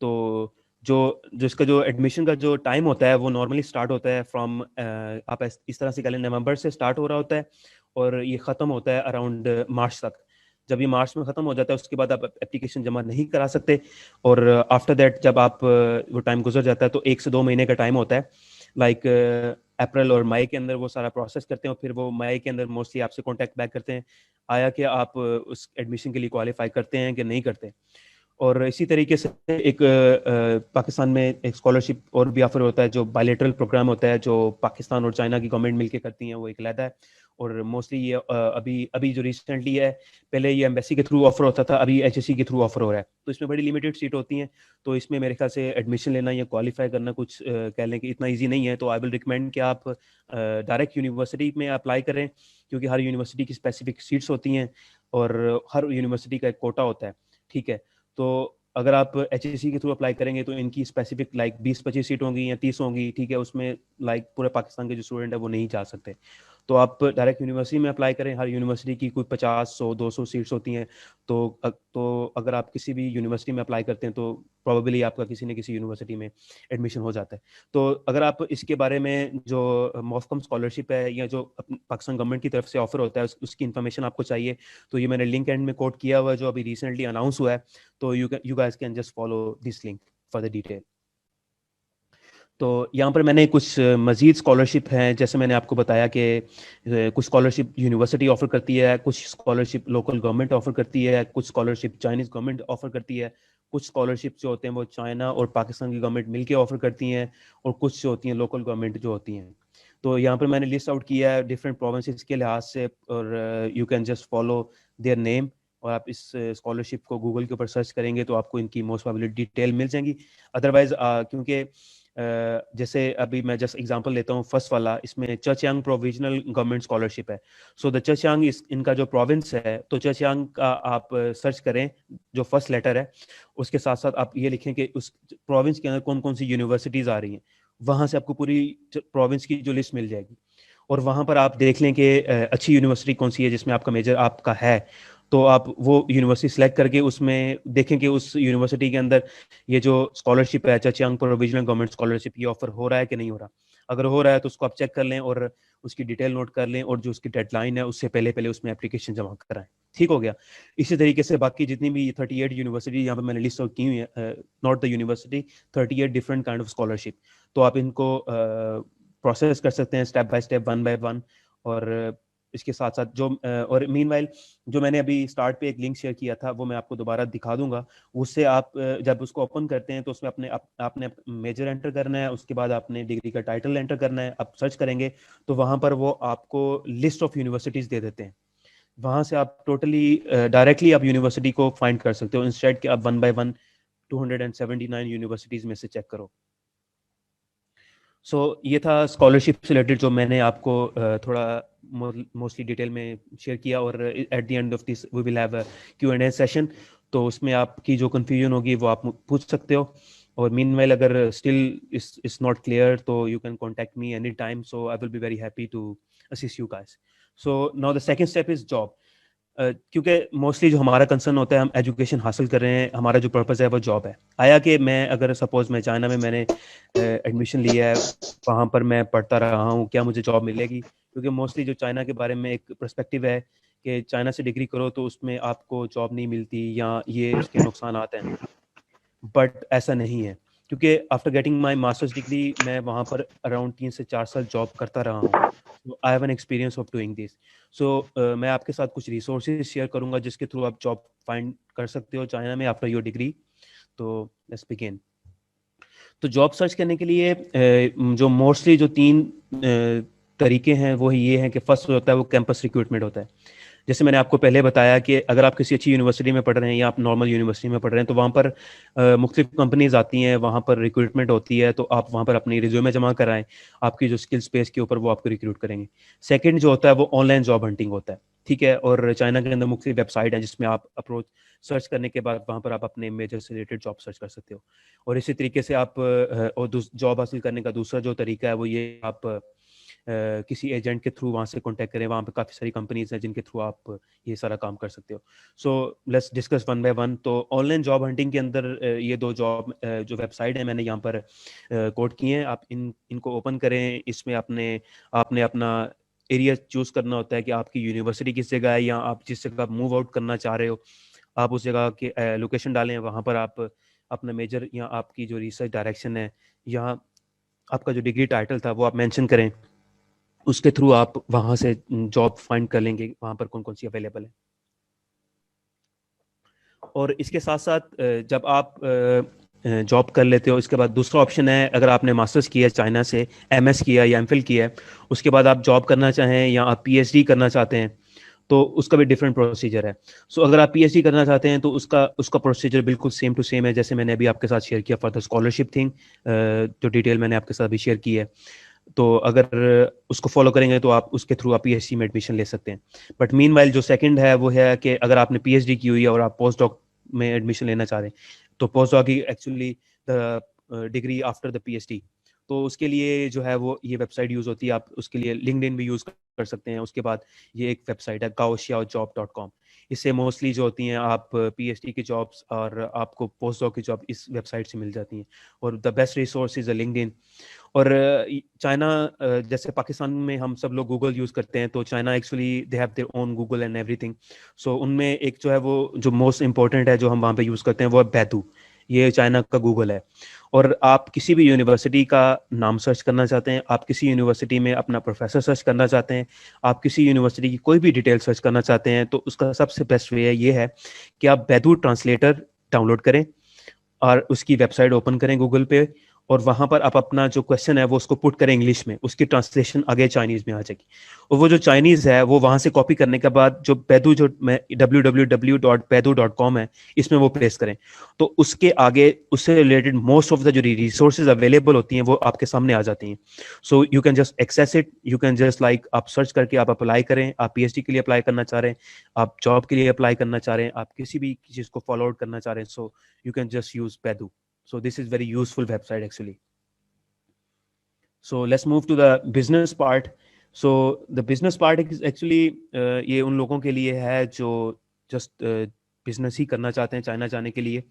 तो जो जो इसका जो एडमिशन का जो टाइम होता है वो नॉर्मली स्टार्ट होता है फ्रॉम आप इस तरह से कह लें, नवंबर से स्टार्ट हो रहा होता है और ये ख़त्म होता है अराउंड मार्च तक। जब ये मार्च में ख़त्म हो जाता है उसके बाद आप एप्लीकेशन जमा नहीं करा सकते, और आफ्टर दैट जब आप वो टाइम गुजर जाता है तो 1 से 2 महीने का टाइम होता है, लाइक अप्रैल और मई के अंदर वो सारा प्रोसेस करते हैं, और फिर वो मई के अंदर मोस्टली आपसे कॉन्टैक्ट बैक करते हैं आया कि आप उस एडमिशन के लिए क्वालिफाई करते हैं कि नहीं करते। और इसी तरीके से एक पाकिस्तान में एक स्कॉलरशिप और भी ऑफर होता है, जो बायलैटरल प्रोग्राम होता है जो पाकिस्तान और चाइना की गवर्नमेंट मिलकर करती हैं, वो एक अलग है, और मोस्टली ये अभी अभी जो रिसेंटली है, पहले ये एम्बेसी के थ्रू ऑफर होता था, अभी एचएससी के थ्रू ऑफर हो रहा है। तो इसमें बड़ी लिमिटेड सीट होती हैं, तो इसमें मेरे ख्याल से एडमिशन लेना या क्वालिफाई करना कुछ कह लें कि इतना ईजी नहीं है। तो आई विल रिकमेंड कि आप डायरेक्ट यूनिवर्सिटी में अप्लाई करें, क्योंकि हर यूनिवर्सिटी की स्पेसिफिक सीट्स होती हैं और हर यूनिवर्सिटी का एक कोटा होता है, ठीक है। तो अगर आप एचएससी के थ्रू अप्लाई करेंगे तो इनकी स्पेसिफिक लाइक 20-25 सीट होंगी या 30 होंगी, ठीक है। उसमें लाइक पूरे पाकिस्तान के जो स्टूडेंट है वो नहीं जा सकते। तो आप डायरेक्ट यूनिवर्सिटी में अप्लाई करें। हर यूनिवर्सिटी की कोई 50, 100, 200 सीट्स होती हैं। तो अगर आप किसी भी यूनिवर्सिटी में अप्लाई करते हैं तो प्रॉबेबली आपका किसी न किसी यूनिवर्सिटी में एडमिशन हो जाता है। तो अगर आप इसके बारे में जो मोफकम स्कॉलरशिप है या जो पाकिस्तान गवर्नमेंट की तरफ से ऑफर होता है उसकी इन्फॉर्मेशन आपको चाहिए, तो ये मैंने लिंक एंड में कोट किया हुआ है जो अभी रिसेंटली अनाउंस हुआ है। तो you guys can just follow this link for the detail. तो यहाँ पर मैंने कुछ मज़ीद स्कॉलरशिप हैं, जैसे मैंने आपको बताया कि कुछ स्कॉलरशिप यूनिवर्सिटी ऑफर करती है, कुछ स्कॉलरशिप लोकल गवर्नमेंट ऑफर करती है, कुछ स्कॉलरशिप चाइनीज़ गवर्नमेंट ऑफर करती है, कुछ स्कॉलरशिप जो होते हैं वो चाइना और पाकिस्तान की गवर्नमेंट मिलके ऑफर करती हैं, और कुछ जो होती हैं लोकल गवर्नमेंट जो होती हैं। तो यहाँ पर मैंने लिस्ट आउट किया है डिफरेंट प्रोविंसेस के लिहाज से, और you can just follow their name. और आप इस स्कॉलरशिप को गूगल के ऊपर सर्च करेंगे तो आपको इनकी मोस्ट प्रोबेबली डिटेल मिल जाएंगी। अदरवाइज क्योंकि जैसे अभी मैं जस्ट एग्जांपल लेता हूँ, फर्स्ट वाला इसमें चचियांग प्रोविजनल गवर्नमेंट स्कॉलरशिप है। सो द चचियांग इनका जो प्रोविंस है, तो चचियांग का आप सर्च करें, जो फर्स्ट लेटर है उसके साथ साथ आप ये लिखें कि उस प्रोविंस के अंदर कौन कौन सी यूनिवर्सिटीज़ आ रही हैं। वहाँ से आपको पूरी प्रोविंस की जो लिस्ट मिल जाएगी, और वहाँ पर आप देख लें कि अच्छी यूनिवर्सिटी कौन सी है जिसमें आपका मेजर आपका है। तो आप वो यूनिवर्सिटी सेलेक्ट करके उसमें देखें कि उस यूनिवर्सिटी के अंदर ये जो स्कॉलरशिप है, चचियांग प्रोविजनल गवर्नमेंट स्कॉलरशिप, ये ऑफर हो रहा है कि नहीं हो रहा। अगर हो रहा है तो उसको आप चेक कर लें और उसकी डिटेल नोट कर लें, और जो उसकी डेडलाइन है उससे पहले पहले उसमें एप्लीकेशन जमा कराएं। ठीक हो गया। इसी तरीके से बाकी जितनी भी 38 यूनिवर्सिटी यहाँ पर मैंने लिस्ट आउट की हुई है, not the university, 38 different kind of scholarship. तो आप इनको प्रोसेस कर सकते हैं step by step, one by one. और इसके साथ साथ जो और मीनवाइल जो मैंने अभी स्टार्ट पे एक लिंक शेयर किया था वो मैं आपको दोबारा दिखा दूंगा। उससे आप जब उसको ओपन करते हैं तो उसमें आपने मेजर एंटर करना है, उसके बाद आपने डिग्री का टाइटल एंटर करना है। आप सर्च करेंगे तो वहां पर वो आपको लिस्ट ऑफ यूनिवर्सिटीज दे देते हैं। वहां से आप टोटली डायरेक्टली आप यूनिवर्सिटी को फाइंड कर सकते हो, इंस्टेड कि आप वन बाय वन 279 यूनिवर्सिटीज में से चेक करो। ये था स्कॉलरशिप से रिलेटेड जो मैंने आपको थोड़ा मोस्टली डिटेल में शेयर किया। और at the end of this we will have a Q&A session. तो उसमें आपकी जो कंफ्यूजन होगी वो आप पूछ सकते हो। और मीनवाइल अगर स्टिल इज नॉट क्लियर तो you can contact me any time, so I will be very happy to assist you guys. So now the second step is job. क्योंकि मोस्टली जो हमारा कंसर्न होता है, हम एजुकेशन हासिल कर रहे हैं, हमारा जो पर्पस है वो जॉब है। आया कि मैं अगर सपोज मैं चाइना में मैंने एडमिशन लिया है, वहाँ पर मैं पढ़ता रहा हूँ, क्या मुझे जॉब मिलेगी? क्योंकि मोस्टली जो चाइना के बारे में एक पर्सपेक्टिव है कि चाइना से डिग्री करो तो उसमें आपको जॉब नहीं मिलती या ये उसके नुकसान आते हैं, बट ऐसा नहीं है। क्योंकि after getting my masters degree मैं वहाँ पर अराउंड 3 से 4 साल जॉब करता रहा हूँ। I have an experience of doing this. मैं आपके साथ कुछ रिसोर्सेज शेयर करूंगा जिसके थ्रू आप जॉब फाइंड कर सकते हो चाइना में आफ्टर योर डिग्री। तो लेट्स बिगिन। तो जॉब सर्च करने के लिए जो मोस्टली जो 3 तरीके हैं वो ये हैं कि फर्स्ट होता है वो कैंपस रिक्रूटमेंट होता है। जैसे मैंने आपको पहले बताया कि अगर आप किसी अच्छी यूनिवर्सिटी में पढ़ रहे हैं या आप नॉर्मल यूनिवर्सिटी में पढ़ रहे हैं तो वहाँ पर मुख्तलिफ कंपनीज आती हैं, वहाँ पर रिक्रूटमेंट होती है, तो आप वहाँ पर अपनी रिज्यूमे जमा कराएं, आपकी जो स्किल्स बेस के ऊपर वो आपको रिक्रूट करेंगे। सेकंड जो होता है वो ऑनलाइन जॉब हंटिंग होता है, ठीक है। और चाइना के अंदर मुख्तलिफ वेबसाइट है जिसमें आप अप्रोच सर्च करने के बाद वहाँ पर आप अपने मेजर से रिलेटेड जॉब सर्च कर सकते हो। और इसी तरीके से आप और जॉब हासिल करने का दूसरा जो तरीका है वो ये, आप किसी एजेंट के थ्रू वहाँ से कांटेक्ट करें। वहाँ पे काफ़ी सारी कंपनीज हैं जिनके थ्रू आप ये सारा काम कर सकते हो। So let's discuss one by one. तो ऑनलाइन जॉब हंटिंग के अंदर ये 2 जॉब जो वेबसाइट है मैंने यहाँ पर कोड किए हैं, आप इनको ओपन करें। इसमें आपने अपना एरिया चूज करना होता है कि आपकी यूनिवर्सिटी किस जगह है, या आप जिस जगह मूव आउट करना चाह रहे हो आप उस जगह के लोकेशन डालें। वहाँ पर आप अपना मेजर या आपकी जो रिसर्च डायरेक्शन है, यहाँ आपका जो डिग्री टाइटल था वो आप मेंशन करें। उसके थ्रू आप वहां से जॉब फाइंड कर लेंगे वहां पर कौन कौन सी अवेलेबल है। और इसके साथ साथ जब आप जॉब कर लेते हो। इसके बाद दूसरा ऑप्शन है, अगर आपने मास्टर्स किया है चाइना से, एमएस किया या एमफिल किया है, उसके बाद आप जॉब करना चाहें या आप पीएचडी करना चाहते हैं, तो उसका भी डिफरेंट प्रोसीजर है। सो अगर आप पीएचडी करना चाहते हैं तो उसका उसका प्रोसीजर बिल्कुल सेम टू सेम है जैसे मैंने अभी आपके साथ शेयर किया फॉर द स्कॉलरशिप थिंग, जो डिटेल मैंने आपके साथ भी शेयर की है। तो अगर उसको फॉलो करेंगे तो आप उसके थ्रू आप पीएचडी में एडमिशन ले सकते हैं। बट मीनवाइल जो सेकंड है वो है कि अगर आपने पीएचडी की हुई है और आप पोस्ट डॉक में एडमिशन लेना चाह रहे हैं, तो पोस्ट डॉक की actually the degree after the PhD, तो उसके लिए जो है वो ये वेबसाइट यूज़ होती है। आप उसके लिए लिंक्डइन भी यूज़ कर सकते हैं। उसके बाद ये एक वेबसाइट है gaoxiaojob.com, इससे मोस्टली जो होती हैं आप पीएचडी की जॉब्स और आपको पोस्ट डॉक की जॉब इस वेबसाइट से मिल जाती हैं। और the best resource is LinkedIn. और चाइना, जैसे पाकिस्तान में हम सब लोग गूगल यूज़ करते हैं, तो China actually they have their own Google and everything. So उनमें एक जो है वो जो मोस्ट इंपॉर्टेंट है जो हम वहाँ पे यूज़ करते हैं वो है बैदू। ये चाइना का गूगल है। और आप किसी भी यूनिवर्सिटी का नाम सर्च करना चाहते हैं, आप किसी यूनिवर्सिटी में अपना प्रोफेसर सर्च करना चाहते हैं, आप किसी यूनिवर्सिटी की कोई भी डिटेल सर्च करना चाहते हैं, तो उसका सबसे बेस्ट वे है ये है कि आप बैदू ट्रांसलेटर डाउनलोड करें और उसकी वेबसाइट ओपन करें गूगल पे, और वहां पर आप अपना जो क्वेश्चन है वो उसको पुट करें इंग्लिश में, उसकी ट्रांसलेशन आगे चाइनीज में आ जाएगी। और वो जो चाइनीज है वो वहां से कॉपी करने के बाद जो बैदू, जो मैं www.baidu.com है, इसमें वो पेस्ट करें, तो उसके आगे उससे रिलेटेड मोस्ट ऑफ द जो रिसोर्सेज अवेलेबल होती हैं वो आपके सामने आ जाती हैं। So you can just access it, you can just like आप सर्च करके आप अप्लाई करें। आप पीएचडी के लिए अप्लाई करना चाह रहे हैं, आप जॉब के लिए अप्लाई करना चाह रहे हैं, आप किसी भी चीज को फॉलो आउट करना चाह रहे हैं, सो you can just use Baidu. So this is very useful website actually. So let's move to the business part. So the business part is actually ये उन लोगों के लिए है जो just business ही करना चाहते हैं चाइना जाने के लिए,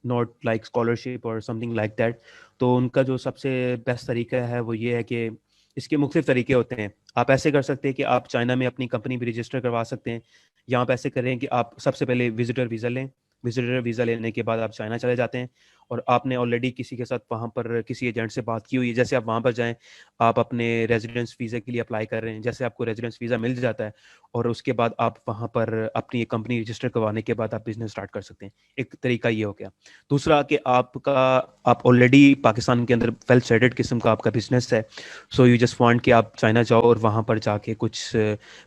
not like scholarship or something like that. तो उनका जो सबसे बेस्ट तरीका है वो ये है कि इसके मुख्तलिफ तरीके होते हैं। आप ऐसे कर सकते हैं कि आप चाइना में अपनी कंपनी भी रजिस्टर करवा सकते हैं, या आप ऐसे करें कि आप सबसे पहले विजिटर वीज़ा लें। विजिटर वीज़ा लेने के बाद आप चाइना चले जाते हैं, और आपने ऑलरेडी किसी के साथ वहाँ पर किसी एजेंट से बात की हुई है, जैसे आप वहाँ पर जाएं, आप अपने रेजिडेंस वीज़ा के लिए अप्लाई कर रहे हैं, जैसे आपको रेजिडेंस वीज़ा मिल जाता है, और उसके बाद आप वहाँ पर अपनी कंपनी रजिस्टर करवाने के बाद आप बिजनेस स्टार्ट कर सकते हैं। एक तरीका ये हो गया। दूसरा कि आप ऑलरेडी पाकिस्तान के अंदर वेल सेटेड किस्म का आपका बिजनेस है, सो यू जस्ट वांट कि आप चाइना जाओ और वहाँ पर जाके कुछ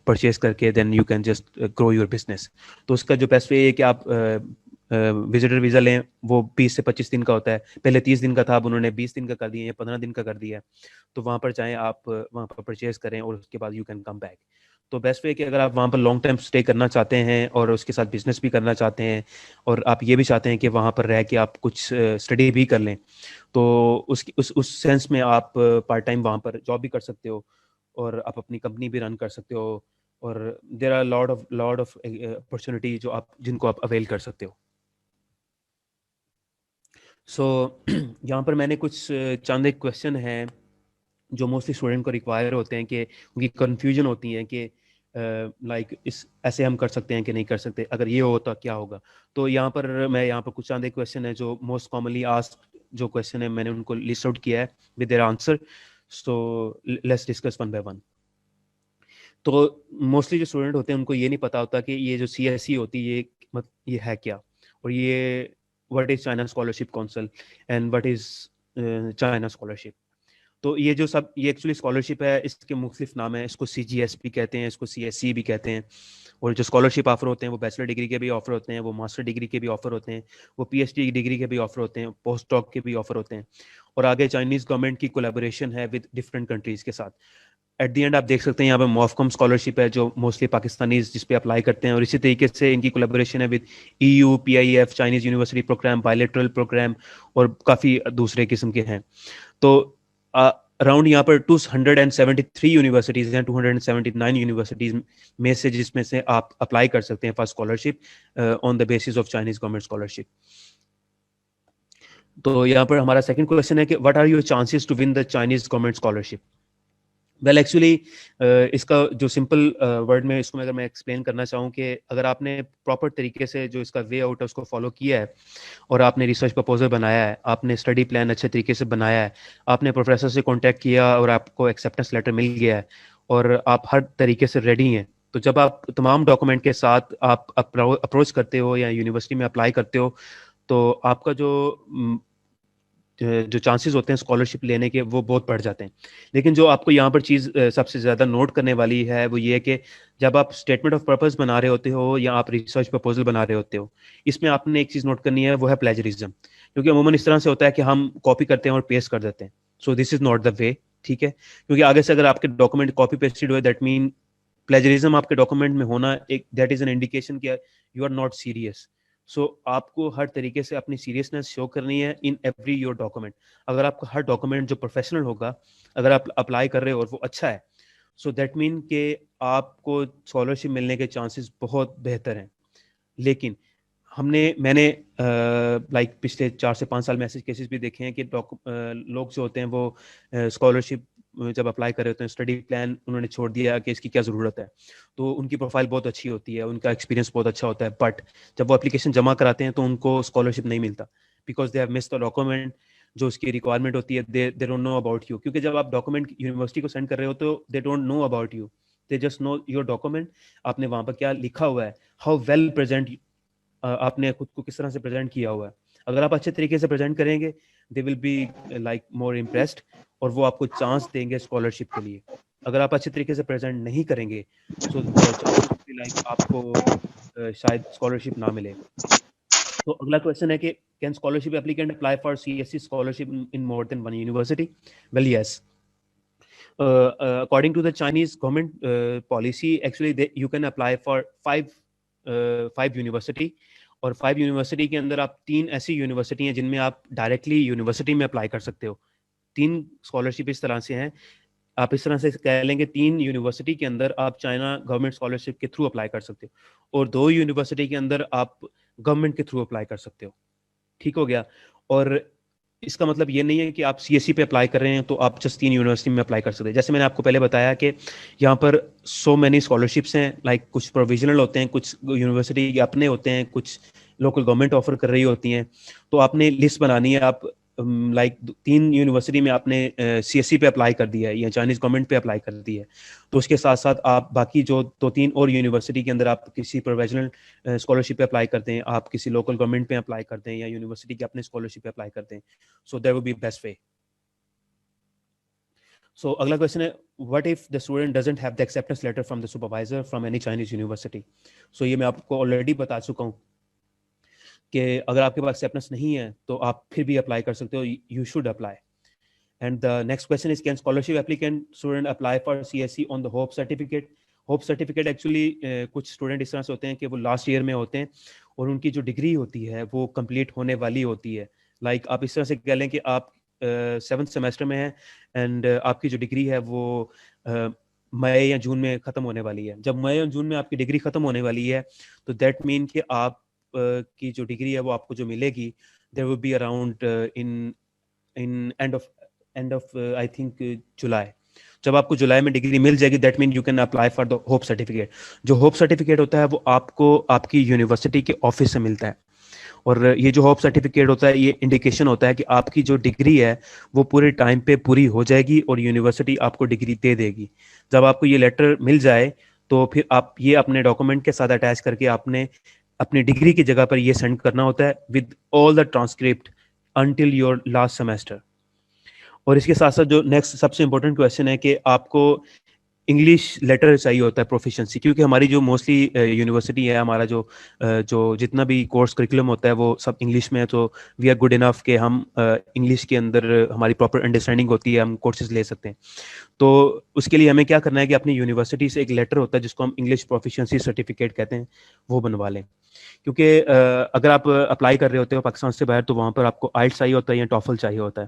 परचेज करके then you can just grow your business. तो उसका जो बेस्ट वे है कि आप विजिटर वीज़ा लें। वो 20 से 25 दिन का होता है, पहले 30 दिन का था, अब उन्होंने 20 दिन का कर दिया या 15 दिन का कर दिया है। तो वहाँ पर चाहें आप वहाँ पर परचेज करें और उसके बाद यू कैन कम बैक। तो बेस्ट वे कि अगर आप वहाँ पर लॉन्ग टाइम स्टे करना चाहते हैं और उसके साथ बिजनेस भी करना चाहते हैं, और आप ये भी चाहते हैं कि वहाँ पर रह के आप कुछ स्टडी भी कर लें, तो उस सेंस में आप पार्ट टाइम वहाँ पर जॉब भी कर सकते हो और आप अपनी कंपनी भी रन कर सकते हो। और there are lot of opportunity जो आप जिनको आप अवेल कर सकते हो। सो यहाँ पर मैंने कुछ चंद एक क्वेश्चन हैं जो मोस्टली स्टूडेंट को रिक्वायर होते हैं, कि उनकी कन्फ्यूजन होती है कि लाइक इस ऐसे हम कर सकते हैं कि नहीं कर सकते, अगर ये हो तो क्या होगा। तो यहाँ पर कुछ चंद एक क्वेश्चन है जो मोस्ट कॉमनली आस्क्ड जो क्वेश्चन है, मैंने उनको लिस्ट आउट किया है with their answer. So let's discuss one by one. तो मोस्टली जो स्टूडेंट होते हैं उनको ये नहीं पता होता कि ये जो CSE होती है ये है क्या, और ये what is China scholarship council and what is China scholarship. तो ये एक्चुअली स्कॉलरशिप है, इसके मुख्तलिफ नाम है। इसको CGS भी कहते हैं, इसको CSE भी कहते हैं। और जो स्कॉलरशिप ऑफर होते हैं वो बैचलर डिग्री के भी ऑफर होते हैं, वो मास्टर डिग्री के भी ऑफर होते हैं, वो PhD डिग्री के भी ऑफर होते हैं, पोस्ट डॉक के भी ऑफर होते हैं। और आगे चाइनीज गवर्नमेंट की कोलैबोरेशन है विद डिफरेंट कंट्रीज के साथ। एट दी एंड आप देख सकते हैं यहाँ पे मोफकॉम स्कॉलरशिप है जो मोस्टली पाकिस्तानी जिस पे अप्लाई करते हैं, और इसी तरीके से इनकी कोलैबोरेशन है with EU, PIF, Chinese university program, bilateral program, और काफ़ी दूसरे किस्म के हैं। तो अराउंड यहाँ पर 273 यूनिवर्सिटीज़ हैं, 279 यूनिवर्सिटीज़ में से जिसमें से आप अप्लाई कर सकते हैं for scholarship on the basis of Chinese government scholarship. तो यहाँ पर हमारा सेकंड क्वेश्चन है कि what are your chances to win the Chinese government scholarship. Well actually इसका जो सिंपल वर्ड में इसको अगर मैं एक्सप्लेन करना चाहूँ कि अगर आपने प्रॉपर तरीके से जो इसका वे आउट है उसको फॉलो किया है, और आपने रिसर्च प्रपोजल बनाया है, आपने स्टडी प्लान अच्छे तरीके से बनाया है, आपने प्रोफेसर से कांटेक्ट किया और आपको एक्सेप्टेंस लेटर मिल गया है, और आप हर तरीके से रेडी हैं, तो जब आप तमाम डॉक्यूमेंट के साथ आप अप्रोच करते हो या यूनिवर्सिटी में अप्लाई करते हो, तो आपका जो जो चांसेस होते हैं स्कॉलरशिप लेने के वो बहुत बढ़ जाते हैं। लेकिन जो आपको यहाँ पर चीज़ सबसे ज़्यादा नोट करने वाली है वो ये है कि जब आप स्टेटमेंट ऑफ पर्पस बना रहे होते हो या आप रिसर्च प्रपोजल बना रहे होते हो, इसमें आपने एक चीज़ नोट करनी है, वो है प्लेजरिज्म। क्योंकि अमूमन इस तरह से होता है कि हम कॉपी करते हैं और पेस्ट कर देते हैं। So this is not the way, ठीक है। क्योंकि आगे से अगर आपके डॉक्यूमेंट कॉपी पेस्टेड हुए, दैट मीन प्लेजरिज्म आपके डॉक्यूमेंट में होना एक दैट इज़ एन इंडिकेशन कि यू आर नॉट सीरियस। सो आपको हर तरीके से अपनी सीरियसनेस शो करनी है इन एवरी योर डॉक्यूमेंट। अगर आपका हर डॉक्यूमेंट जो प्रोफेशनल होगा, अगर आप अप्लाई कर रहे हो और वो अच्छा है, सो दैट मीन कि आपको स्कॉलरशिप मिलने के चांसेस बहुत बेहतर हैं। लेकिन मैंने लाइक पिछले 4 से 5 साल में ऐसे केसेस भी देखे हैं कि लोग जो होते हैं वो स्कॉलरशिप जब अप्लाई कर रहे होते हैं, स्टडी प्लान उन्होंने छोड़ दिया कि इसकी क्या ज़रूरत है, तो उनकी प्रोफाइल बहुत अच्छी होती है, उनका एक्सपीरियंस बहुत अच्छा होता है, बट जब वो एप्लीकेशन जमा कराते हैं तो उनको स्कॉलरशिप नहीं मिलता, because they have missed the document जो उसकी रिक्वायरमेंट होती है। They don't know about you, क्योंकि जब आप डॉक्यूमेंट यूनिवर्सिटी को सेंड कर रहे हो तो they don't know about you, they just know your document, आपने वहाँ पर क्या लिखा हुआ है, हाउ वेल प्रेजेंट, आपने खुद को किस तरह से प्रेजेंट किया हुआ है। अगर आप अच्छे तरीके से प्रेजेंट करेंगे, they will be like more impressed और वो आपको चांस देंगे स्कॉलरशिप के लिए। अगर आप अच्छे तरीके से प्रेजेंट नहीं करेंगे, सो चांसेस लाइक आपको शायद स्कॉलरशिप ना मिले। तो अगला क्वेश्चन है कि can scholarship applicant apply for CSC scholarship in more than one university? Well yes, according to the Chinese government policy, actually you can apply for five university, और 5 university के अंदर आप 3 ऐसी यूनिवर्सिटी हैं जिनमें आप डायरेक्टली यूनिवर्सिटी में apply कर सकते हो। 3 स्कॉलरशिप इस तरह से हैं, आप इस तरह से कह लेंगे 3 यूनिवर्सिटी के अंदर आप चाइना गवर्नमेंट स्कॉलरशिप के थ्रू अप्लाई कर सकते हो, और 2 यूनिवर्सिटी के अंदर आप गवर्नमेंट के थ्रू अप्लाई कर सकते हो। ठीक हो गया। और इसका मतलब ये नहीं है कि आप सीएससी पे अप्लाई कर रहे हैं तो आप जस्ट 3 यूनिवर्सिटी में अप्लाई कर सकते हैं। जैसे मैंने आपको पहले बताया कि यहाँ पर सो मैनी स्कॉलरशिप्स हैं, लाइक कुछ प्रोविजनल होते हैं, कुछ यूनिवर्सिटी के अपने होते हैं, कुछ लोकल गवर्नमेंट ऑफर कर रही होती हैं। तो आपने लिस्ट बनानी है, आप लाइक 3 यूनिवर्सिटी में आपने सीएससी पे अप्लाई कर दिया है या चाइनीज गवर्नमेंट पे अप्लाई कर दिया है, तो उसके साथ साथ आप बाकी जो 2-3 और यूनिवर्सिटी के अंदर आप किसी प्रोविजनल स्कॉलरशिप पे अप्लाई करते हैं, आप किसी लोकल गवर्नमेंट पे अप्लाई करते हैं या यूनिवर्सिटी के अपने स्कॉलरशिप पे अप्लाई करते हैं, so that would be best way. So अगला क्वेश्चन है, what if the student doesn't have the acceptance letter from the supervisor from any Chinese university? So ये मैं आपको ऑलरेडी बता चुका हूँ कि अगर आपके पास एक्सेप्टेंस नहीं है तो आप फिर भी अप्लाई कर सकते हो, you should apply. And the next question is, can scholarship applicant student apply for CSE on the HOPE certificate? HOPE certificate actually कुछ स्टूडेंट इस तरह से होते हैं कि वो लास्ट ईयर में होते हैं और उनकी जो डिग्री होती है वो कंप्लीट होने वाली होती है। लाइक आप इस तरह से कह लें कि आप 7th सेमेस्टर में हैं एंड आपकी जो डिग्री है वो मई या जून में ख़त्म होने वाली है। जब मई या जून में आपकी डिग्री ख़त्म होने वाली है तो दैट मीन कि आप की जो डिग्री है वो आपको जो मिलेगी, there will be around in end of I think July. जब आपको जुलाई में डिग्री मिल जाएगी, that mean you can apply for the hope certificate. जो होप सर्टिफिकेट होता है वो आपको आपकी यूनिवर्सिटी के ऑफिस से मिलता है, और ये जो होप सर्टिफिकेट होता है ये इंडिकेशन होता है कि आपकी जो डिग्री है वो पूरे टाइम पे पूरी हो जाएगी और यूनिवर्सिटी आपको डिग्री दे देगी। जब आपको ये लेटर मिल जाए तो फिर आप ये अपने डॉक्यूमेंट के साथ अटैच करके आपने अपनी डिग्री की जगह पर ये सेंड करना होता है with all the transcript until your last semester. और इसके साथ साथ जो नेक्स्ट सबसे इंपॉर्टेंट क्वेश्चन है कि आपको इंग्लिश लेटर चाहिए होता है प्रोफिशिएंसी, क्योंकि हमारी जो मोस्टली यूनिवर्सिटी है, हमारा जो जितना भी कोर्स करिकुलम होता है वो सब इंग्लिश में है, तो वी आर गुड इनफ कि हम इंग्लिश के अंदर हमारी प्रॉपर अंडरस्टैंडिंग होती है, हम कोर्सेज ले सकते हैं। तो उसके लिए हमें क्या करना है कि अपनी यूनिवर्सिटी से एक लेटर होता है जिसको हम इंग्लिश प्रोफिशिएंसी सर्टिफिकेट कहते हैं, वो बनवा लें। क्योंकि अगर आप अप्लाई कर रहे होते हो पाकिस्तान से बाहर तो वहाँ पर आपको आइल्स चाहिए होता है या टॉफल चाहिए होता है,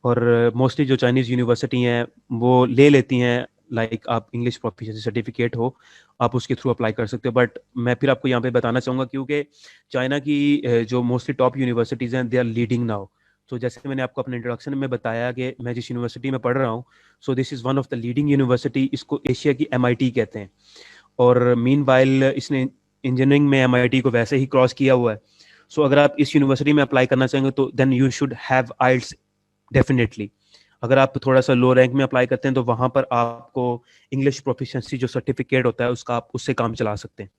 और मोस्टली जो चाइनीज़ यूनिवर्सिटी हैं वो ले लेती हैं लाइक आप इंग्लिश प्रोफिशिएंसी सर्टिफिकेट हो, आप उसके थ्रू अप्लाई कर सकते हो। बट मैं फिर आपको यहाँ पे बताना चाहूँगा क्योंकि चाइना की जो मोस्टली टॉप यूनिवर्सिटीज़ हैं दे आर लीडिंग नाउ। तो जैसे मैंने आपको अपने इंट्रोडक्शन में बताया कि मैं जिस यूनिवर्सिटी में पढ़ रहा हूँ, so this is one of the leading university, इसको एशिया की MIT कहते हैं, और मीनवाइल इसने इंजीनियरिंग में MIT को वैसे ही क्रॉस किया हुआ है। सो अगर आप इस यूनिवर्सिटी में अप्लाई करना चाहेंगे तो then you should have IELTS definitely. अगर आप थोड़ा सा लो रैंक में अप्लाई करते हैं तो वहाँ पर आपको इंग्लिश प्रोफिशिएंसी जो सर्टिफिकेट होता है उसका आप उससे काम चला सकते हैं।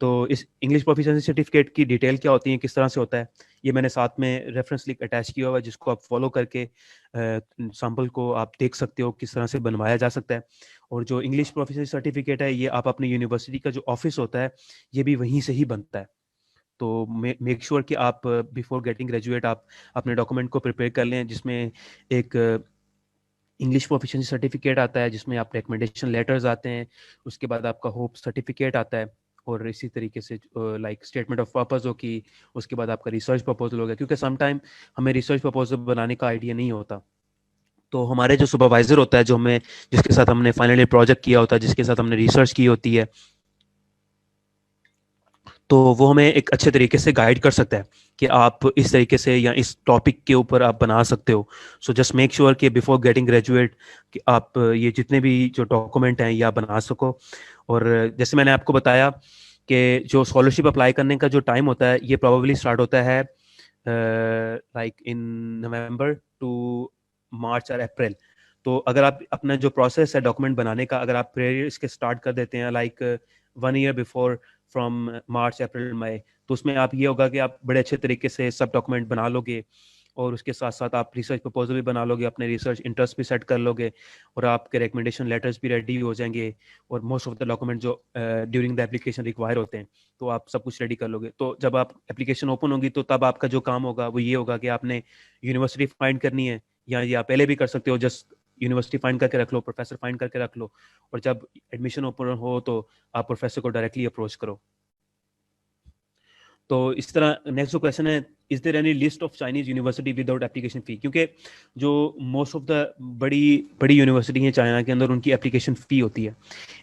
तो इस इंग्लिश प्रोफिशिएंसी सर्टिफिकेट की डिटेल क्या होती है, किस तरह से होता है, ये मैंने साथ में रेफरेंस लिंक अटैच किया हुआ है, जिसको आप फॉलो करके सैम्पल को आप देख सकते हो किस तरह से बनवाया जा सकता है। और जो इंग्लिश प्रोफिशिएंसी सर्टिफिकेट है, ये आप अपनी यूनिवर्सिटी का जो ऑफिस होता है, ये भी वहीं से ही बनता है। तो मेक श्योर कि आप बिफोर गेटिंग ग्रेजुएट आप अपने डॉक्यूमेंट को प्रिपेयर कर लें, जिसमें एक इंग्लिश प्रोफिशिएंसी सर्टिफिकेट आता है, जिसमें आप रिकमेंडेशन लेटर्स आते हैं, उसके बाद आपका होप सर्टिफिकेट आता है, और इसी तरीके से लाइक स्टेटमेंट ऑफ पर्पस हो कि उसके बाद आपका रिसर्च प्रपोजल हो गया, क्योंकि सम टाइम हमें रिसर्च प्रपोजल बनाने का आइडिया नहीं होता। तो हमारे जो सुपरवाइजर होता है, जो हमें जिसके साथ हमने फाइनली प्रोजेक्ट किया होता है, जिसके साथ हमने रिसर्च की होती है, तो वो हमें एक अच्छे तरीके से गाइड कर सकता है कि आप इस तरीके से या इस टॉपिक के ऊपर आप बना सकते हो। सो जस्ट मेक श्योर कि बिफोर गेटिंग ग्रेजुएट कि आप ये जितने भी जो डॉक्यूमेंट हैं ये आप बना सको। और जैसे मैंने आपको बताया कि जो स्कॉलरशिप अप्लाई करने का जो टाइम होता है, ये प्रोबेबली स्टार्ट होता है लाइक इन नवंबर टू मार्च और अप्रैल। तो अगर आप अपना जो प्रोसेस है डॉक्यूमेंट बनाने का, अगर आप प्रेयर इसके स्टार्ट कर देते हैं like 1 year before, from March April May, तो उसमें आप ये होगा कि आप बड़े अच्छे तरीके से सब डॉक्यूमेंट बना लोगे, और उसके साथ साथ आप रिसर्च प्रपोजल भी बना लोगे, अपने रिसर्च इंटरेस्ट भी सेट कर लोगे, और आपके रिकमेंडेशन लेटर्स भी रेडी हो जाएंगे, और मोस्ट ऑफ द डॉक्यूमेंट जो ड्यूरिंग द एप्लीकेशन रिक्वायर होते हैं, तो आप सब कुछ रेडी कर लोगे। तो जब आप एप्लीकेशन ओपन होगी, तो तब आपका जो काम होगा वो ये होगा कि आपने यूनिवर्सिटी फाइंड करनी है, या ये आप पहले भी कर सकते हो, जस्ट यूनिवर्सिटी फाइंड करके रख लो, प्रोफेसर फाइंड करके रख लो, और जब एडमिशन ओपन हो तो आप प्रोफेसर को डायरेक्टली अप्रोच करो। तो इस तरह नेक्स्ट जो क्वेश्चन है, is there any list of Chinese university without application fee? क्योंकि जो मोस्ट ऑफ द बड़ी बड़ी यूनिवर्सिटी है चाइना के अंदर, उनकी एप्लीकेशन फ़ी होती है।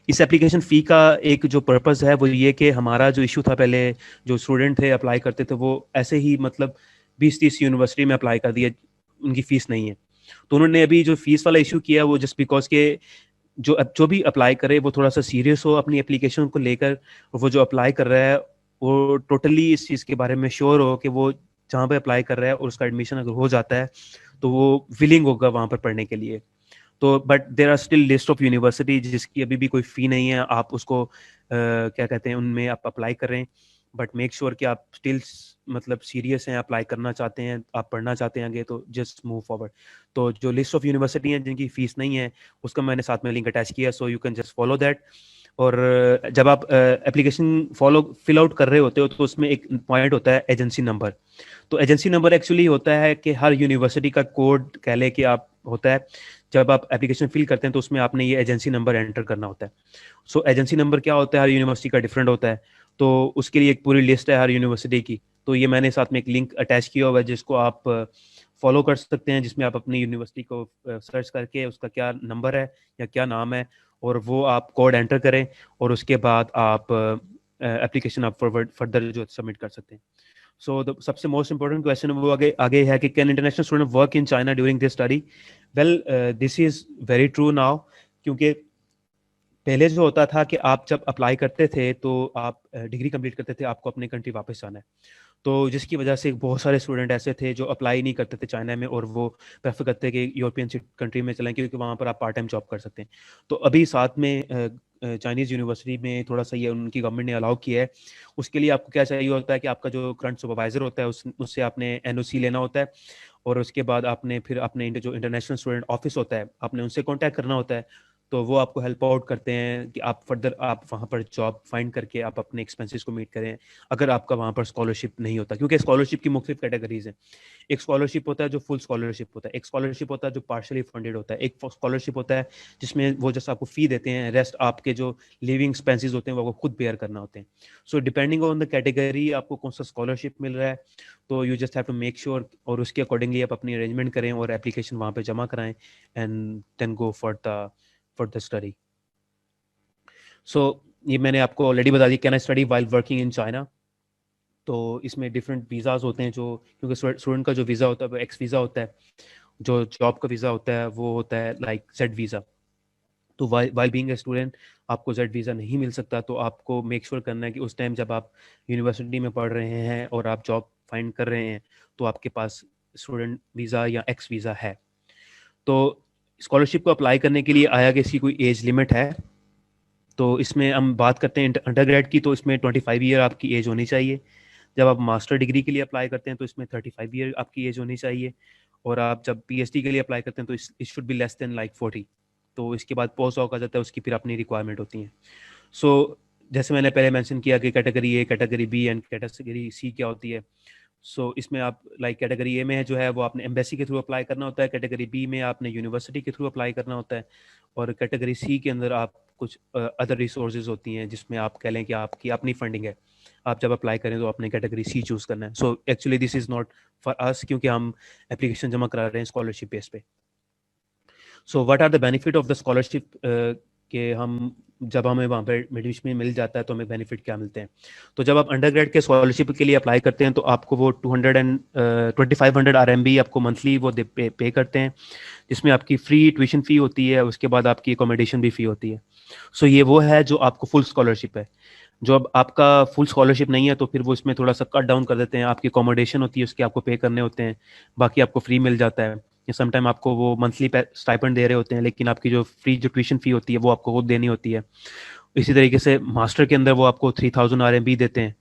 इस एप्लीकेशन फ़ी का एक जो पर्पज़ है वो ये कि हमारा जो इशू था पहले, जो स्टूडेंट थे अप्लाई करते थे, वो ऐसे ही मतलब 20-30 यूनिवर्सिटी में अप्लाई कर दिया, उनकी फ़ीस नहीं है। तो उन्होंने अभी जो फीस वाला इशू किया वो जस्ट बिकॉज के जो भी अप्लाई करे वो थोड़ा सा सीरियस हो अपनी एप्लीकेशन को लेकर, वो जो अप्लाई कर रहा है वो टोटली इस चीज़ के बारे में श्योर हो कि वो जहाँ पे अप्लाई कर रहा है और उसका एडमिशन अगर हो जाता है तो वो विलिंग होगा वहाँ पर पढ़ने के लिए। तो but there are still list of university जिसकी अभी भी कोई फ़ी नहीं है, आप उसको क्या कहते हैं, उनमें आप अप्लाई करें, बट मेक श्योर कि आप स्टिल मतलब सीरियस हैं, अप्लाई करना चाहते हैं, आप पढ़ना चाहते हैं आगे, तो जस्ट मूव फॉरवर्ड। तो जो लिस्ट ऑफ यूनिवर्सिटी हैं जिनकी फ़ीस नहीं है, उसका मैंने साथ में लिंक अटैच किया, सो you can just follow that. और जब आप एप्लीकेशन फिल आउट कर रहे होते हो, तो उसमें एक पॉइंट होता है एजेंसी नंबर। तो एजेंसी नंबर एक्चुअली होता है कि हर यूनिवर्सिटी का कोड कह ले कि आप होता है, जब आप एप्लीकेशन फिल करते हैं तो उसमें आपने ये एजेंसी नंबर एंटर करना होता है। सो एजेंसी नंबर क्या होता है, हर यूनिवर्सिटी का डिफरेंट होता है, तो उसके लिए एक पूरी लिस्ट है हर यूनिवर्सिटी की। तो ये मैंने साथ में एक लिंक अटैच किया हुआ है जिसको आप फॉलो कर सकते हैं, जिसमें आप अपनी यूनिवर्सिटी को सर्च करके उसका क्या नंबर है या क्या नाम है, और वो आप कोड एंटर करें, और उसके बाद आप एप्लीकेशन आप फर्दर जो सबमिट कर सकते हैं। सो द सबसे मोस्ट इंपॉर्टेंट क्वेश्चन वो आगे आगे है कि can international student work in China during this study? Well, this is very true now, क्योंकि पहले जो होता था कि आप जब अप्लाई करते थे तो आप डिग्री कंप्लीट करते थे, आपको अपने कंट्री वापस जाना है, तो जिसकी वजह से बहुत सारे स्टूडेंट ऐसे थे जो अप्लाई नहीं करते थे चाइना में, और वो प्रेफर करते कि यूरोपियन कंट्री में चलें, क्योंकि वहाँ पर आप पार्ट टाइम जॉब कर सकते हैं। तो अभी साथ में चाइनीज़ यूनिवर्सिटी में थोड़ा सा ये उनकी गवर्नमेंट ने अलाउ किया है। उसके लिए आपको क्या चाहिए होता है कि आपका जो करंट सुपरवाइजर होता है उससे आपने एनओसी लेना होता है, और उसके बाद आपने फिर अपने जो इंटरनेशनल स्टूडेंट ऑफिस होता है आपने उनसे कॉन्टैक्ट करना होता है। तो वो आपको हेल्प आउट करते हैं कि आप फर्दर आप वहाँ पर जॉब फाइंड करके आप अपने एक्सपेंसेस को मीट करें, अगर आपका वहाँ पर स्कॉलरशिप नहीं होता, क्योंकि स्कॉलरशिप की मुख्तलिफ कैटेगरीज हैं। एक स्कॉलरशिप होता है जो फुल स्कॉलरशिप होता है, एक स्कॉलरशिप होता है जो पार्शली फंडेड होता है, एक स्कॉलरशिप होता है जिसमें वो जैसे आपको फ़ी देते हैं, रेस्ट आपके जो लिविंग एक्सपेंसेस होते हैं वो आपको खुद बेयर करना होते हैं। So depending on the category आपको कौन सा स्कॉलरशिप मिल रहा है, तो you just have to make sure, और उसके अकॉर्डिंगली आप अपनी अरेंजमेंट करें और एप्लीकेशन वहाँ पर जमा कराएं, and then go for the study. So ये मैंने आपको ऑलरेडी बता दी, can I study while working in China? तो इसमें डिफरेंट वीज़ाज होते हैं, जो क्योंकि स्टूडेंट का जो वीज़ा होता है वो एक्स वीज़ा होता है, जो जॉब का वीज़ा होता है वो होता है लाइक जेड वीज़ा। तो वाइल बीइंग ए स्टूडेंट आपको जेड वीज़ा नहीं मिल सकता, तो आपको मेक श्योर करना है कि उस टाइम जब आप यूनिवर्सिटी में पढ़ रहे हैं और आप जॉब फाइंड कर रहे हैं तो आपके पास स्टूडेंट वीज़ा या एक्स वीज़ा है। तो स्कॉलरशिप को अप्लाई करने के लिए आया कि इसकी कोई एज लिमिट है? तो इसमें हम बात करते हैं अंडरग्रेड की, तो इसमें 25 ईयर आपकी एज होनी चाहिए। जब आप मास्टर डिग्री के लिए अप्लाई करते हैं तो इसमें 35 ईयर आपकी एज होनी चाहिए। और आप जब पीएचडी के लिए अप्लाई करते हैं तो it should be less than like 40। तो इसके बाद पोस्ट डॉक आ जाता है, उसकी फिर अपनी रिक्वायरमेंट होती है। सो जैसे मैंने पहले मेंशन किया कि category A, category B and category C क्या होती है। सो इसमें आप लाइक कैटेगरी ए में जो है वो आपने एम्बेसी के थ्रू अप्लाई करना होता है, कैटेगरी बी में आपने यूनिवर्सिटी के थ्रू अप्लाई करना होता है, और कैटेगरी सी के अंदर आप कुछ अदर रिसोर्सेज होती हैं जिसमें आप कह लें कि आपकी अपनी फंडिंग है। आप जब अप्लाई करें तो आपने कैटेगरी सी चूज करना है। So actually this is not for us, क्योंकि हम एप्लीकेशन जमा करा रहे हैं स्कॉलरशिप बेस पे। So what are the benefit of the scholarship, कि हम जब हमें वहाँ पर एडमिशन मिल जाता है तो हमें बेनिफिट क्या मिलते हैं। तो जब आप अंडरग्रेड के स्कॉलरशिप के लिए अप्लाई करते हैं तो आपको वो 2500 RMB आपको मंथली वो पे करते हैं, जिसमें आपकी फ्री ट्यूशन फ़ी होती है, उसके बाद आपकी अकोमोडेशन भी फ़ी होती है। सो ये वो है जो आपको फुल स्कॉलरशिप है। जो अब आपका फुल स्कॉलरशिप नहीं है तो फिर वो इसमें थोड़ा सा कट डाउन कर देते हैं, आपकी अकोमोडेशन होती है उसके आपको पे करने होते हैं, बाकी आपको फ्री मिल जाता है। या समटाइम आपको वो मंथली स्टाइपेंड दे रहे होते हैं, लेकिन आपकी जो फ्री जो ट्यूशन फ़ी होती है वो आपको खुद देनी होती है। इसी तरीके से मास्टर के अंदर वो आपको 3000 RMB देते हैं,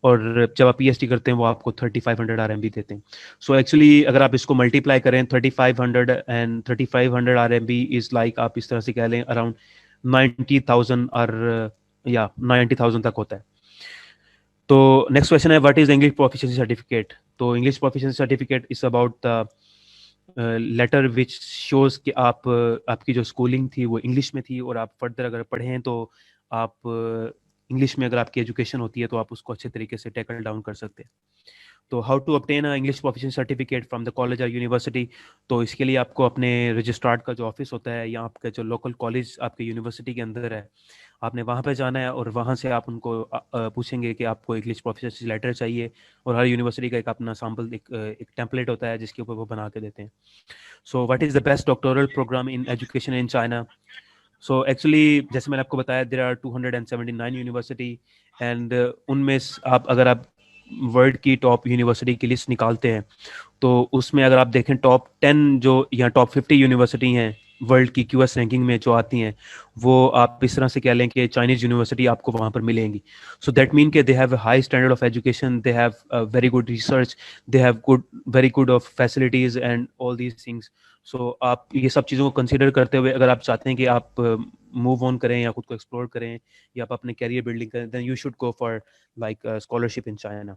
और जब आप पीएचडी करते हैं वो आपको 3500 RMB देते हैं। सो एक्चुअली अगर आप इसको मल्टीप्लाई करें 3500 एंड 3500 RMB इज लाइक, आप इस तरह से कह लें अराउंड 90,000 और या 90,000 तक होता है। तो नेक्स्ट क्वेश्चन है what is English proficiency certificate. तो English proficiency certificate is about the letter which shows कि आप आपकी जो स्कूलिंग थी वो इंग्लिश में थी, और आप फर्दर अगर पढ़ें तो आप इंग्लिश में अगर आपकी एजुकेशन होती है तो आप उसको अच्छे तरीके से टैकल डाउन कर सकते हैं। तो how to obtain a English proficiency certificate from the college और यूनिवर्सिटी। तो इसके लिए आपको अपने रजिस्ट्रार का जो ऑफिस होता है या आपका जो लोकल कॉलेज आपके यूनिवर्सिटी के अंदर है, आपने वहाँ पे जाना है, और वहाँ से आप उनको पूछेंगे कि आपको इंग्लिश प्रोफिशिएंसी लेटर चाहिए। और हर यूनिवर्सिटी का एक अपना सैम्पल एक टेम्पलेट होता है जिसके ऊपर वो बना के देते हैं। So what is the best doctoral program in education in China. So actually जैसे मैंने आपको बताया देयर आर 279 यूनिवर्सिटी, एंड उनमें आप अगर आप वर्ल्ड की टॉप यूनिवर्सिटी की लिस्ट निकालते हैं तो उसमें अगर आप देखें टॉप 10 जो या टॉप 50 यूनिवर्सिटी हैं वर्ल्ड की क्यूएस रैंकिंग में जो आती हैं, वो आप इस तरह से कह लें कि चाइनीज यूनिवर्सिटी आपको वहाँ पर मिलेंगी। सो दैट मीन के they have high standard of education, they have very good research, they have good very good of facilities and all these things. So आप ये सब चीज़ों को कंसिडर करते हुए अगर आप चाहते हैं कि आप मूव ऑन करें या खुद को एक्सप्लोर करें या आप अपने कैरियर बिल्डिंग करें, then you should go for like scholarship in China.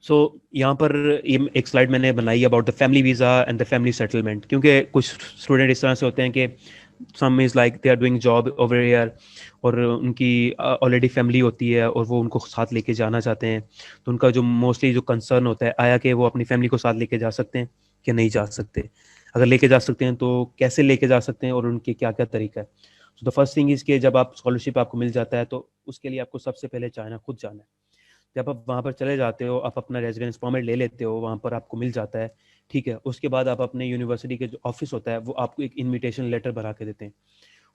So यहाँ पर ये एक स्लाइड मैंने बनाई about the family visa and the family settlement, क्योंकि कुछ स्टूडेंट इस तरह से होते हैं कि some is like they are doing job over year, और उनकी ऑलरेडी फैमिली होती है और वो उनको साथ लेके जाना चाहते हैं। तो उनका जो मोस्टली जो कंसर्न होता है आया कि वो अपनी फैमिली को साथ लेके जा सकते हैं कि नहीं जा सकते, अगर लेके जा सकते हैं तो कैसे लेके जा सकते हैं और उनके क्या क्या तरीका है। So the first thing is कि जब आप स्कॉलरशिप आपको मिल जाता है तो उसके लिए आपको सबसे पहले चाइना खुद जाना है। जब आप वहाँ पर चले जाते हो, आप अपना रेजिडेंस परमिट ले लेते हो, वहाँ पर आपको मिल जाता है, ठीक है। उसके बाद आप अपने यूनिवर्सिटी के जो ऑफिस होता है वो आपको एक इनविटेशन लेटर बना के देते हैं।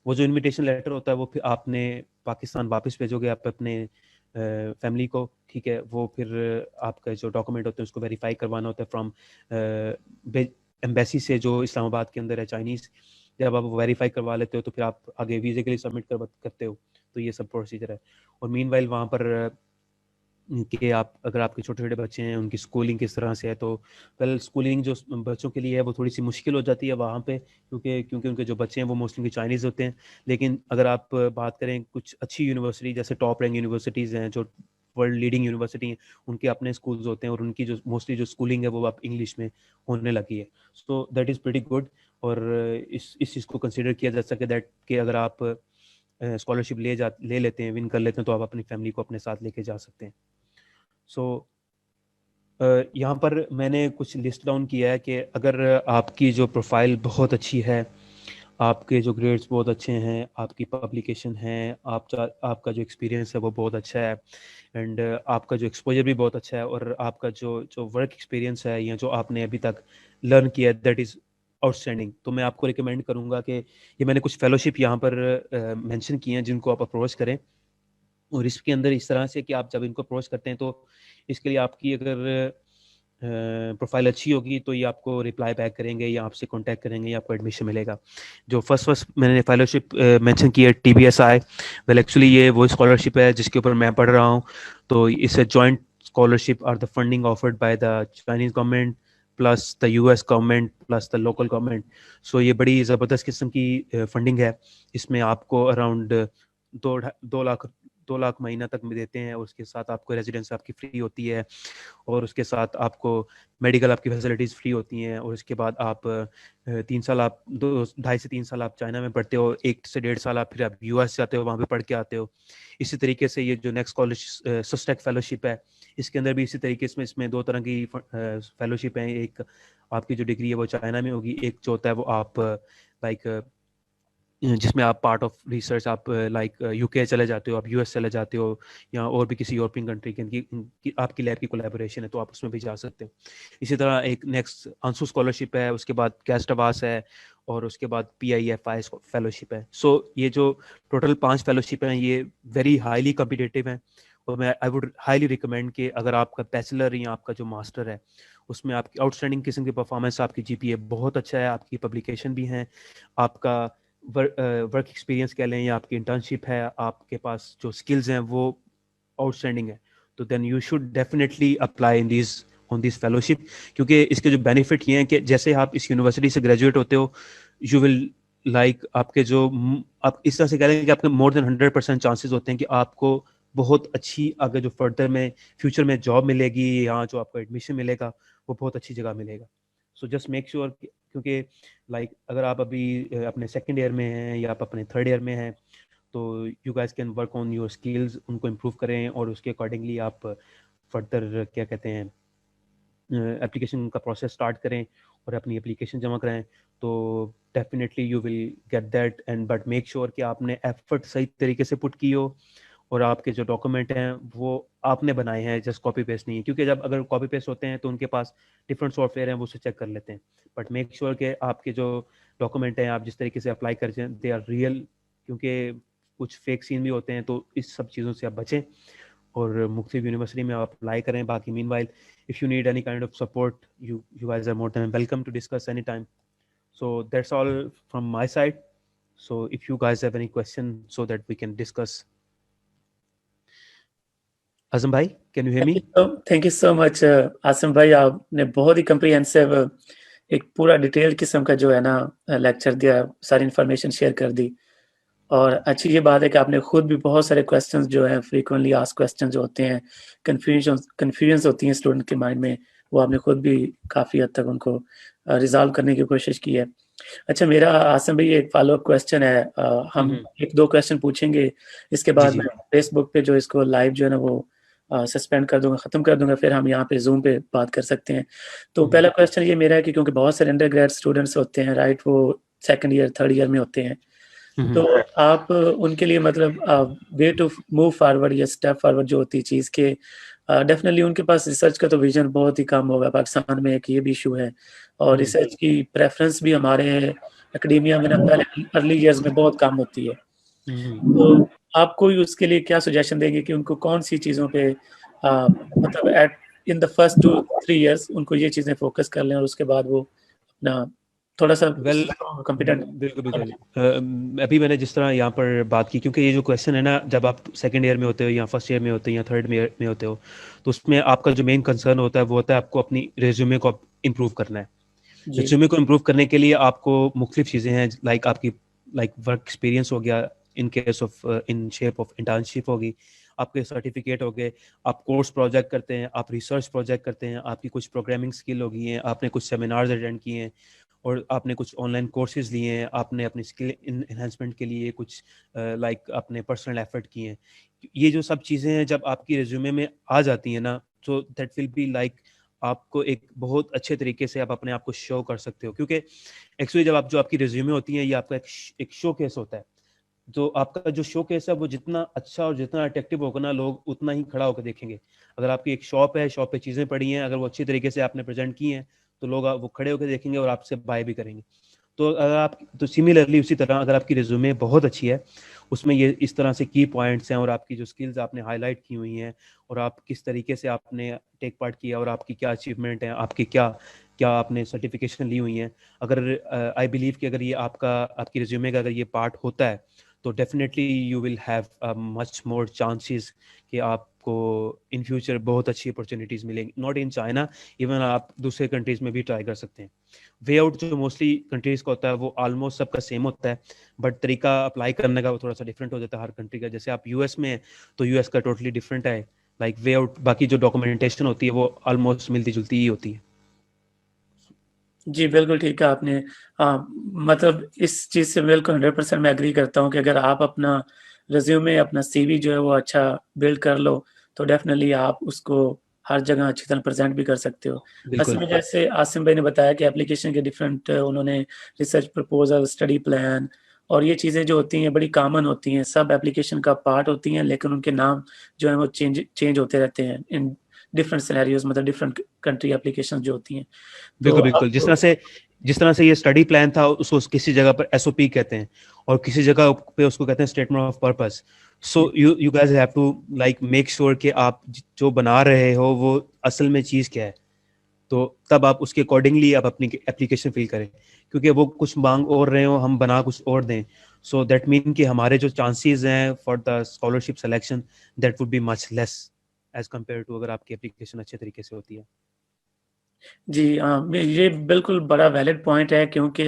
वो जो इनविटेशन लेटर होता है वो फिर आपने पाकिस्तान वापस भेजोगे आप अपने फैमिली को, ठीक है। वो फिर आपका जो डॉक्यूमेंट होते हैं उसको वेरीफाई करवाना होता है फ्रॉम एम्बेसी से जो इस्लामाबाद के अंदर है चाइनीज़। जब आप वेरीफाई करवा लेते हो तो फिर आप आगे वीज़े के लिए सबमिट करते हो। तो ये सब प्रोसीजर है। और मीनवाइल वहाँ पर कि आप अगर आपके छोटे-छोटे बच्चे हैं उनकी स्कूलिंग किस तरह से है, तो वेल स्कूलिंग जो बच्चों के लिए है वो थोड़ी-सी मुश्किल हो जाती है वहाँ पे, क्योंकि उनके जो बच्चे हैं वो मोस्टली चाइनीज़ होते हैं। लेकिन अगर आप बात करें कुछ अच्छी यूनिवर्सिटी जैसे टॉप रैंक यूनिवर्सिटीज़ हैं जो वर्ल्ड लीडिंग यूनिवर्सिटी हैं, उनके अपने स्कूल्स होते हैं और उनकी जो मोस्टली जो स्कूलिंग है वो अब इंग्लिश में होने लगी है। So that is pretty good. और इस चीज़ को कंसिडर किया जा सके दैट कि अगर आप स्कॉलरशिप ले लेते हैं, विन कर लेते हैं, तो आप अपनी फैमिली को अपने साथ लेके जा सकते हैं। सो यहाँ पर मैंने कुछ लिस्ट डाउन किया है कि अगर आपकी जो प्रोफाइल बहुत अच्छी है, आपके जो ग्रेड्स बहुत अच्छे हैं, आपकी पब्लिकेशन है, आपका जो एक्सपीरियंस है वो बहुत अच्छा है, एंड आपका जो एक्सपोजर भी बहुत अच्छा है, और आपका जो जो वर्क एक्सपीरियंस है या जो आपने अभी तक लर्न किया है दैट इज़ आउटस्टैंडिंग, तो मैं आपको रिकमेंड करूँगा कि ये मैंने कुछ फेलोशिप यहाँ पर मेंशन किए हैं जिनको आप अप्रोच करें। और इसके अंदर इस तरह से कि आप जब इनको अप्रोच करते हैं तो इसके लिए आपकी अगर प्रोफाइल अच्छी होगी तो ये आपको रिप्लाई बैक करेंगे या आपसे कांटेक्ट करेंगे या आपको एडमिशन मिलेगा। जो फर्स्ट मैंने फेलोशिप मेंशन की है TBSI, वेल एक्चुअली ये वो स्कॉलरशिप है जिसके ऊपर मैं पढ़ रहा हूँ। तो इट्स अ जॉइंट स्कॉलरशिप और the funding offered by the Chinese government plus the US government plus the local government. So ये बड़ी ज़बरदस्त किस्म की फंडिंग है। इसमें आपको अराउंड 2 लाख महीना तक में देते हैं और उसके साथ आपको रेजिडेंस आपकी फ्री होती है और उसके साथ आपको मेडिकल आपकी फैसिलिटीज़ फ्री होती हैं और उसके बाद आप 3 साल आप 2.5 से 3 साल आप चाइना में पढ़ते हो, 1 से 1.5 साल आप फिर आप US जाते हो, वहाँ पे पढ़ के आते हो। इसी तरीके से ये जो नेक्स्ट कॉलेज सस्टेक फेलोशिप है इसके अंदर भी इसी तरीके से इसमें 2 तरह की फेलोशिप हैं। एक आपकी जो डिग्री है वो चाइना में होगी, एक जो होता है वो आप लाइक जिसमें आप पार्ट ऑफ रिसर्च आप लाइक UK चले जाते हो, आप US चले जाते हो या और भी किसी यूरोपियन कंट्री की आपकी लैब की कोलैबोरेशन है तो आप उसमें भी जा सकते हो। इसी तरह एक नेक्स्ट आंसू स्कॉलरशिप है, उसके बाद कैस्ट आवास है और उसके बाद PIFI फेलोशिप है। सो ये जो टोटल 5 फेलोशिप हैं ये वेरी हाईली कॉम्पिटिटिव हैं और मैं आई वुड हाईली रिकमेंड कि अगर आपका बैचलर या आपका जो मास्टर है उसमें आपकी आउटस्टैंडिंग किस्म की परफॉर्मेंस, आपकी GPA बहुत अच्छा है, आपकी पब्लिकेशन भी हैं, आपका वर्क एक्सपीरियंस कह लें या आपकी इंटर्नशिप है, आपके पास जो स्किल्स हैं वो आउटस्टैंडिंग है, तो then you should definitely apply in this on this fellowship. क्योंकि इसके जो बेनिफिट ये हैं कि जैसे आप इस यूनिवर्सिटी से ग्रेजुएट होते हो यू विल लाइक आपके जो आप इस तरह से कह लेंगे कि आपके मोर देन 100% चांसेस होते हैं कि आपको बहुत अच्छी आगे जो फर्दर में फ्यूचर में जॉब मिलेगी या जो आपको एडमिशन मिलेगा वो बहुत अच्छी जगह मिलेगा। सो जस्ट मेक श्योर, क्योंकि लाइक अगर आप अभी अपने सेकेंड ईयर में हैं या आप अपने थर्ड ईयर में हैं तो you guys can work on your skills, उनको इम्प्रूव करें और उसके अकॉर्डिंगली आप फर्दर क्या कहते हैं एप्लीकेशन का प्रोसेस स्टार्ट करें और अपनी एप्लीकेशन जमा कराएं तो definitely you will get that and but make sure कि आपने एफर्ट सही तरीके से पुट की हो और आपके जो डॉक्यूमेंट हैं वो आपने बनाए हैं, जस्ट कॉपी पेस्ट नहीं है। क्योंकि जब अगर कॉपी पेस्ट होते हैं तो उनके पास डिफरेंट सॉफ्टवेयर हैं वो उसे चेक कर लेते हैं, बट मेक श्योर कि आपके जो डॉक्यूमेंट हैं आप जिस तरीके से अप्लाई कर रहे हैं दे आर रियल, क्योंकि कुछ फेक सीन भी होते हैं तो इस सब चीज़ों से आप बचें और मुख्तलिफ यूनिवर्सिटी में आप अप्लाई करें। बाकी meanwhile if you need any kind of support you guys are more than welcome to discuss any time. So that's all from my side, so if you guys have any question so that we can discuss. Azam bhai, can you hear me? Thank you so much Asim भाई, आपने बहुत ही comprehensive एक पूरा detail किस्म का जो है ना लेक्चर दिया, सारी इंफॉर्मेशन शेयर कर दी। और अच्छी ये बात है कि आपने खुद भी बहुत सारे क्वेश्चंस जो हैं फ्रीक्वेंटली आस्क्ड क्वेश्चन जो होते हैं, कन्फ्यूजन होती हैं स्टूडेंट के माइंड में, वो आपने खुद भी काफ़ी हद तक उनको रिजॉल्व करने की कोशिश की है। अच्छा, मेरा आसिम भाई एक फॉलोअप क्वेश्चन है, हम 1-2 क्वेश्चन पूछेंगे, इसके बाद मैं फेसबुक पे जो इसको लाइव जो है ना वो सस्पेंड कर दूंगा, ख़त्म कर दूंगा, फिर हम यहाँ पे जूम पे बात कर सकते हैं। तो पहला क्वेश्चन ये मेरा है कि क्योंकि बहुत सारे अंडर ग्रेड स्टूडेंट्स होते हैं राइट, वो सेकेंड ईयर थर्ड ईयर में होते हैं, तो आप उनके लिए मतलब वे टू मूव फॉरवर्ड या स्टेप फॉरवर्ड जो होती है चीज़ के, डेफिनेटली उनके पास रिसर्च का तो विजन बहुत ही कम होगा, पाकिस्तान में एक ये भी इशू है, और रिसर्च की प्रेफरेंस भी हमारे एकेडेमिया में ना पहले अर्ली ईयर्स में बहुत कम होती है। तो आप कोई उसके लिए क्या सजेशन देंगे कि उनको कौन सी चीज़ों पे मतलब at in the first 2-3 years उनको ये चीज़ें फोकस कर लें और उसके बाद वो अपना थोड़ा सा कॉम्पिटेंट। बिल्कुल अभी मैंने जिस तरह यहाँ पर बात की, क्योंकि ये जो क्वेश्चन है ना, जब आप सेकंड ईयर में होते हो या फर्स्ट ईयर में होते हो या थर्ड ईयर में होते हो तो उसमें आपका जो मेन कंसर्न होता है वो होता है आपको अपनी रेज्यूमे को इम्प्रूव करना है। रेज्यूमे को इम्प्रूव करने के लिए आपको मुख्तलिफ चीज़ें हैं, लाइक आपकी वर्क एक्सपीरियंस हो गया, in case of in shape of internship होगी, आपके सर्टिफिकेट हो गए, आप कोर्स प्रोजेक्ट करते हैं, आप रिसर्च प्रोजेक्ट करते हैं, आपकी कुछ प्रोग्रामिंग स्किल होगी हैं, आपने कुछ सेमिनार्स अटेंड किए हैं और आपने कुछ ऑनलाइन कोर्सेज लिए हैं, आपने अपनी स्किल इन्हांसमेंट के लिए कुछ अपने पर्सनल एफर्ट किए हैं। ये जो सब चीज़ें हैं जब आपकी रिज्यूमे में आ जाती हैं ना, तो दैट विल बी लाइक आपको एक बहुत अच्छे तरीके से आप अपने आप को शो कर सकते हो। क्योंकि एक्चुअली जब जो आपकी रिज्यूमे होती है ये आपका एक शो केस होता है, तो आपका जो शो केस है वो जितना अच्छा और जितना अट्रैक्टिव होगा ना, लोग उतना ही खड़ा होकर देखेंगे। अगर आपकी एक शॉप है, शॉप पे चीज़ें पड़ी हैं, अगर वो अच्छी तरीके से आपने प्रेजेंट की हैं तो लोग वो खड़े होकर देखेंगे और आपसे बाय भी करेंगे। तो अगर आप तो सिमिलरली उसी तरह अगर आपकी रिज्यूमे बहुत अच्छी है, उसमें ये इस तरह से की पॉइंट्स हैं और आपकी जो स्किल्स आपने हाईलाइट की हुई हैं और आप किस तरीके से आपने टेक पार्ट किया और आपकी क्या अचीवमेंट है, आपकी क्या क्या आपने सर्टिफिकेशन ली हुई हैं। अगर आई बिलीव कि अगर ये आपकी रिज्यूमे का अगर ये पार्ट होता है तो definitely you will have much more chances कि आपको इन फ्यूचर बहुत अच्छी अपॉर्चुनिटीज़ मिलेंगी, नॉट इन चाइना, इवन आप दूसरे कंट्रीज में भी ट्राई कर सकते हैं। वे आउट जो मोस्टली कंट्रीज का होता है वो ऑलमोस्ट सबका सेम होता है, बट तरीका अप्लाई करने का वो थोड़ा सा डिफरेंट हो जाता है हर कंट्री का। जैसे आप यूएस में हैं तो यूएस का टोटली डिफरेंट है, लाइक वे आउट बाकी जो डॉक्यूमेंटेशन होती है वो ऑलमोस्ट मिलती जुलती ही होती है। जी, बिल्कुल ठीक है आपने। मतलब इस चीज़ से बिल्कुल 100% मैं एग्री करता हूँ कि अगर आप अपना रिज़्यूमे, अपना सीवी जो है वो अच्छा बिल्ड कर लो, तो डेफ़िनिटली आप उसको हर जगह अच्छी तरह प्रेज़ेंट भी कर सकते हो। असल बिल्कुल में जैसे आसिम भाई ने बताया कि एप्लीकेशन के डिफरेंट उन्होंने रिसर्च प्रपोज़ल, स्टडी प्लान और ये चीज़ें जो होती हैं बड़ी कॉमन होती हैं, सब एप्लीकेशन का पार्ट होती हैं, लेकिन उनके नाम जो हैं वो चेंज होते रहते हैं इन डिफरेंट सिनेरियोज़, मतलब डिफरेंट कंट्री एप्लीकेशन जो होती हैं। तो बिल्कुल बिल्कुल आप जिस तरह से ये स्टडी प्लान था उसको किसी जगह पर एसओपी कहते हैं और किसी जगह पे उसको कहते हैं statement of purpose. So you guys have to like make sure कि आप जो बना रहे हो वो असल में चीज़ क्या है, तो तब आप उसके अकॉर्डिंगली आप अपनी एप्लीकेशन फिल करें, क्योंकि वो कुछ मांग और रहे हो, हम बना कुछ और दें, सो दैट मीन कि हमारे जो चांसेस हैं for the scholarship selection that would be much less as compare to अगर आपकी एप्लीकेशन अच्छे तरीके से होती है। जी, ये बिल्कुल बड़ा वैलिड पॉइंट है क्योंकि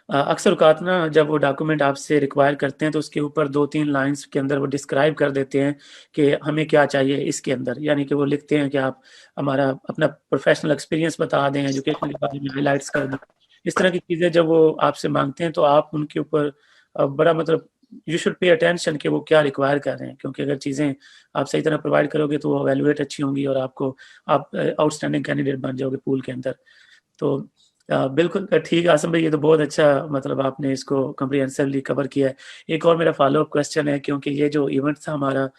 अक्सर औक़ात ना जब वो डॉक्यूमेंट आपसे रिक्वायर करते हैं तो उसके ऊपर 2-3 लाइन्स के अंदर वो डिस्क्राइब कर देते हैं कि हमें क्या चाहिए इसके अंदर। यानी कि वो लिखते हैं कि आप हमारा अपना प्रोफ़ेशनल एक्सपीरियंस बता दें, एजुकेशन के बारे में हाइलाइट्स कर दें। इस तरह की चीज़ें जब वो आपसे माँगते हैं तो आप उनके ऊपर बड़ा मतलब यू शुड पे अटेंशन कि वो क्या रिक्वायर कर रहे हैं, क्योंकि अगर चीज़ें आप सही तरह प्रोवाइड करोगे तो वो इवैल्यूएट अच्छी होंगी और आप आउटस्टैंडिंग कैंडिडेट बन जाओगे पूल के अंदर। तो बिल्कुल ठीक है आसिम भाई, ये तो बहुत अच्छा मतलब आपने इसको कॉम्प्रिहेंसिवली कवर किया है। एक और मेरा फ़ॉलो-अप क्वेश्चन है, क्योंकि ये जो इवेंट था हमारा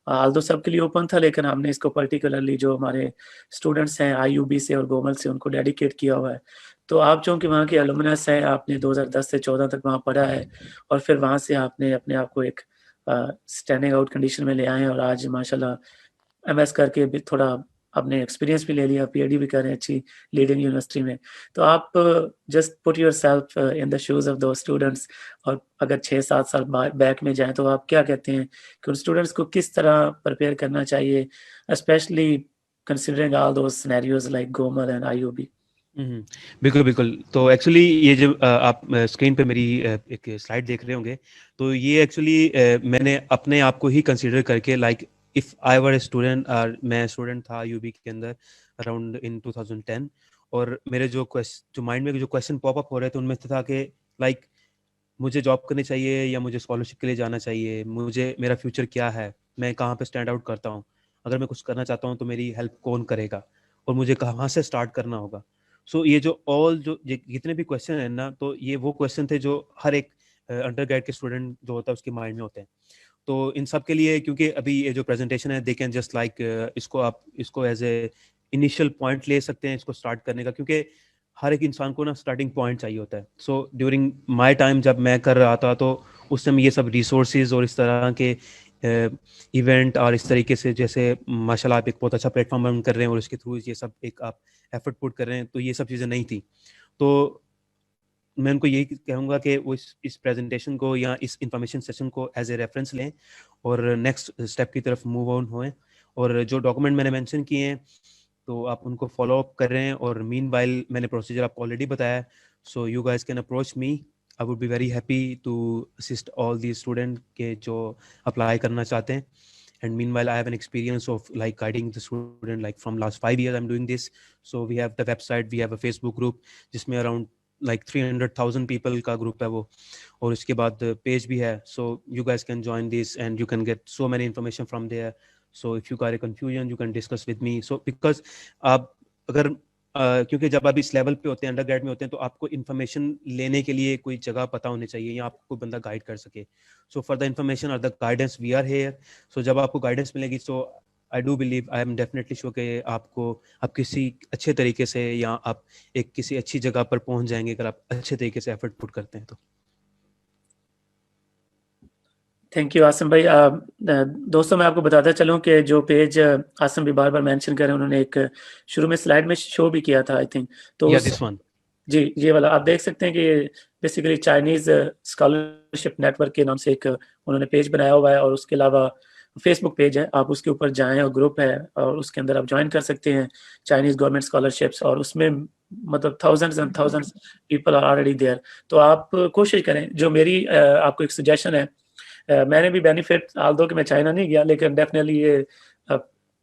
ऑल्दो सबके लिए ओपन था, लेकिन हमने इसको पर्टिकुलरली जो हमारे स्टूडेंट्स हैं आईयूबी से और गोमल से उनको डेडिकेट किया हुआ है। तो आप चूँकि वहाँ के एलुमनस हैं, आपने 2010 से 14 तक वहाँ पढ़ा है और फिर वहाँ से आपने अपने आप को एक स्टैंडिंग आउट कंडीशन में ले आए हैं और आज माशाल्लाह एमएस करके भी थोड़ा आपने एक्सपीरियंस भी ले लिया, पीएचडी भी कर रहे हैं अच्छी लीडिंग यूनिवर्सिटी में। तो आप just put yourself in the shoes of those students और अगर 6-7 साल बैक में जाएँ तो आप क्या कहते हैं कि उन स्टूडेंट्स को किस तरह प्रिपेयर करना चाहिए, specially considering all those scenarios like Gomal and IUB? Hmm, बिल्कुल बिल्कुल। तो एक्चुअली ये जो आप स्क्रीन पे मेरी एक स्लाइड देख रहे होंगे, तो ये एक्चुअली मैंने अपने आप को ही कंसीडर करके like if I were a student, मैं स्टूडेंट था यूबी के अंदर अराउंड इन 2010, और मेरे जो माइंड में जो क्वेश्चन पॉप अप हो रहे थे उनमें से था कि लाइक मुझे जॉब करनी चाहिए या मुझे स्कॉलरशिप के लिए जाना चाहिए, मुझे मेरा फ्यूचर क्या है, मैं कहाँ पे स्टैंड आउट करता हूँ, अगर मैं कुछ करना चाहता हूँ तो मेरी हेल्प कौन करेगा और मुझे कहाँ से स्टार्ट करना होगा। सो ये जो जितने भी क्वेश्चन है ना, तो ये वो क्वेश्चन थे जो हर एक अंडर ग्रेड के स्टूडेंट जो होता है उसके माइंड में होते हैं। तो इन सब के लिए, क्योंकि अभी ये जो प्रेजेंटेशन है दे कैन जस्ट लाइक इसको एज ए इनिशियल पॉइंट ले सकते हैं इसको स्टार्ट करने का, क्योंकि हर एक इंसान को ना स्टार्टिंग पॉइंट चाहिए होता है। सो ड्यूरिंग माय टाइम जब मैं कर रहा था तो उस समय ये सब रिसोर्सेज और इस तरह के इवेंट और इस तरीके से, जैसे माशाल्लाह आप एक बहुत अच्छा प्लेटफॉर्म रन कर रहे हैं और उसके थ्रू ये सब एक आप एफर्ट पुट कर रहे हैं, तो ये सब चीज़ें नहीं थी। तो मैं उनको यही कहूँगा कि वो इस प्रेजेंटेशन को या इस इंफॉर्मेशन सेशन को एज ए रेफरेंस लें और नेक्स्ट स्टेप की तरफ मूव ऑन होएं, और जो डॉक्यूमेंट मैंने मेंशन किए हैं तो आप उनको फॉलो अप कर रहे हैं, और मीनवाइल मैंने प्रोसीजर आपको ऑलरेडी बताया है, so you guys can approach me, I would be very happy to assist all the student के जो अप्लाई करना चाहते हैं। And meanwhile I have an experience of like guiding the student like from last 5 years I'm doing this. So we have the website, we have a Facebook group जिसमें around like 300,000 people का group है वो, और उसके बाद page भी है, so you guys can join this and you can get so many information from there. So if you got a confusion you can discuss with me. So because आप अगर क्योंकि जब आप इस लेवल पे होते हैं, अंडर ग्रेड में होते हैं, तो आपको इन्फॉर्मेशन लेने के लिए कोई जगह पता होनी चाहिए या आपको बंदा गाइड कर सके। सो फॉर द इन्फॉर्मेशन और the guidance we are here. So जब आपको गाइडेंस मिलेगी, so I do believe, I am definitely sure कि आप किसी अच्छे तरीके से या आप एक किसी अच्छी जगह पर पहुंच जाएंगे अगर आप अच्छे तरीके से एफर्ट पुट करते हैं तो। थैंक यू आसिम भाई। दोस्तों मैं आपको बताता चलूं कि जो पेज आसिम भी बार बार मेंशन कर रहे हैं, उन्होंने एक शुरू में स्लाइड में शो भी किया था आई थिंक, तो Yeah, this one. जी ये वाला आप देख सकते हैं कि बेसिकली चाइनीज स्कॉलरशिप नेटवर्क के नाम से एक उन्होंने पेज बनाया हुआ है, और उसके अलावा फेसबुक पेज है, आप उसके ऊपर जाएं और ग्रुप है और उसके अंदर आप ज्वाइन कर सकते हैं चाइनीज गवर्नमेंट स्कॉलरशिप्स, और उसमें मतलब thousands and thousands people are already there. तो आप कोशिश करें, जो मेरी आपको एक सजेशन है, मैंने भी बेनिफिट आल्दो कि मैं चाइना नहीं गया, लेकिन डेफिनेटली ये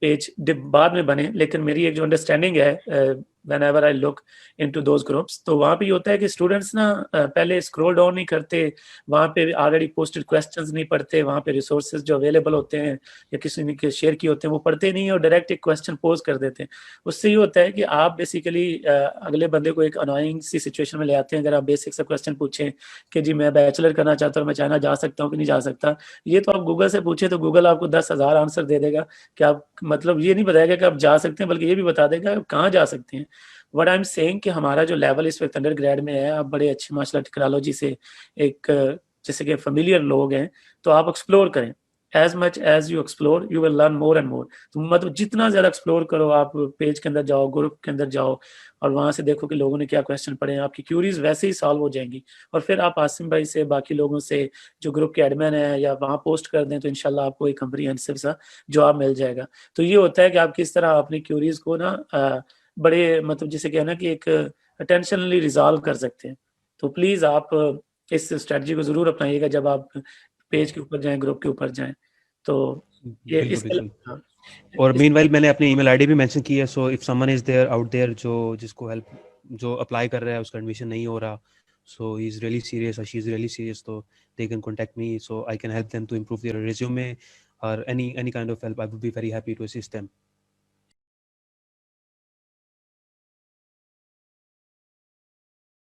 पेज बाद में बने, लेकिन मेरी एक जो अंडरस्टैंडिंग है whenever I look into those groups, तो वहाँ पे ये होता है कि स्टूडेंट्स ना पहले स्क्रॉल डाउन नहीं करते, वहाँ पे ऑलरेडी पोस्टेड क्वेश्चंस नहीं पढ़ते, वहाँ पे रिसोर्सेज जो अवेलेबल होते हैं या किसी ने शेयर किए होते हैं वो पढ़ते नहीं और डायरेक्ट एक क्वेश्चन पोज कर देते हैं। उससे ये होता है कि आप बेसिकली अगले बंदे को एक अनोइंग सी सिचुएशन में ले आते हैं। अगर आप बेसिक सा क्वेश्चन पूछें कि जी मैं बैचलर करना चाहता हूँ, मैं चाइना जा सकता हूँ कि नहीं जा सकता, ये तो आप गूगल से पूछे तो गूगल आपको 10,000 आंसर दे देगा कि आप, मतलब ये नहीं बताएगा कि आप जा सकते हैं, बल्कि ये भी बता देगा आप कहाँ जा सकते हैं। व्हाट आई एम सेइंग कि हमारा जो लेवल इस वक्त अंडर ग्रेड में है, आप बड़े अच्छे माशाल्लाह टेक्नोलॉजी से एक जैसे कि फेमिलियर लोग हैं, तो आप एक्सप्लोर करें। As much as you explore you will learn more and more. तो मतलब जितना ज्यादा एक्सप्लोर करो, आप पेज के अंदर जाओ, ग्रुप के अंदर जाओ और वहां से देखो कि लोगों ने क्या क्वेश्चन पढ़े हैं, आपकी क्यूरीज वैसे ही सॉल्व हो जाएंगी। और फिर आप आसिम भाई से, बाकी लोगों से जो ग्रुप के एडमिन है, या वहां पोस्ट कर दें, तो इंशाल्लाह आपको एक कम्प्रीहेंसिव सा जवाब मिल जाएगा। तो ये होता है कि आप किस तरह अपनी क्यूरीज को ना बड़े मतलब जिसे कहना कि एक अटेंशनली रिजॉल्व कर सकते हैं। तो प्लीज आप इस स्ट्रेटजी को जरूर अपनाइएगा जब आप पेज के ऊपर जाएं, ग्रुप के ऊपर जाएं। तो ये बिल्कुल इसके बिल्कुल। हाँ, और मीनवाइल मैंने अपनी ईमेल आईडी भी मेंशन की है, so if someone is there out there जिसको हेल्प, जो अप्लाई कर रहा है उसका एडमिशन नहीं हो रहा, so he is really serious और शी इज रियली सीरियस, तो they can contact me, so I can help them to improve their resume और any kind of help, I would be very happy to assist them.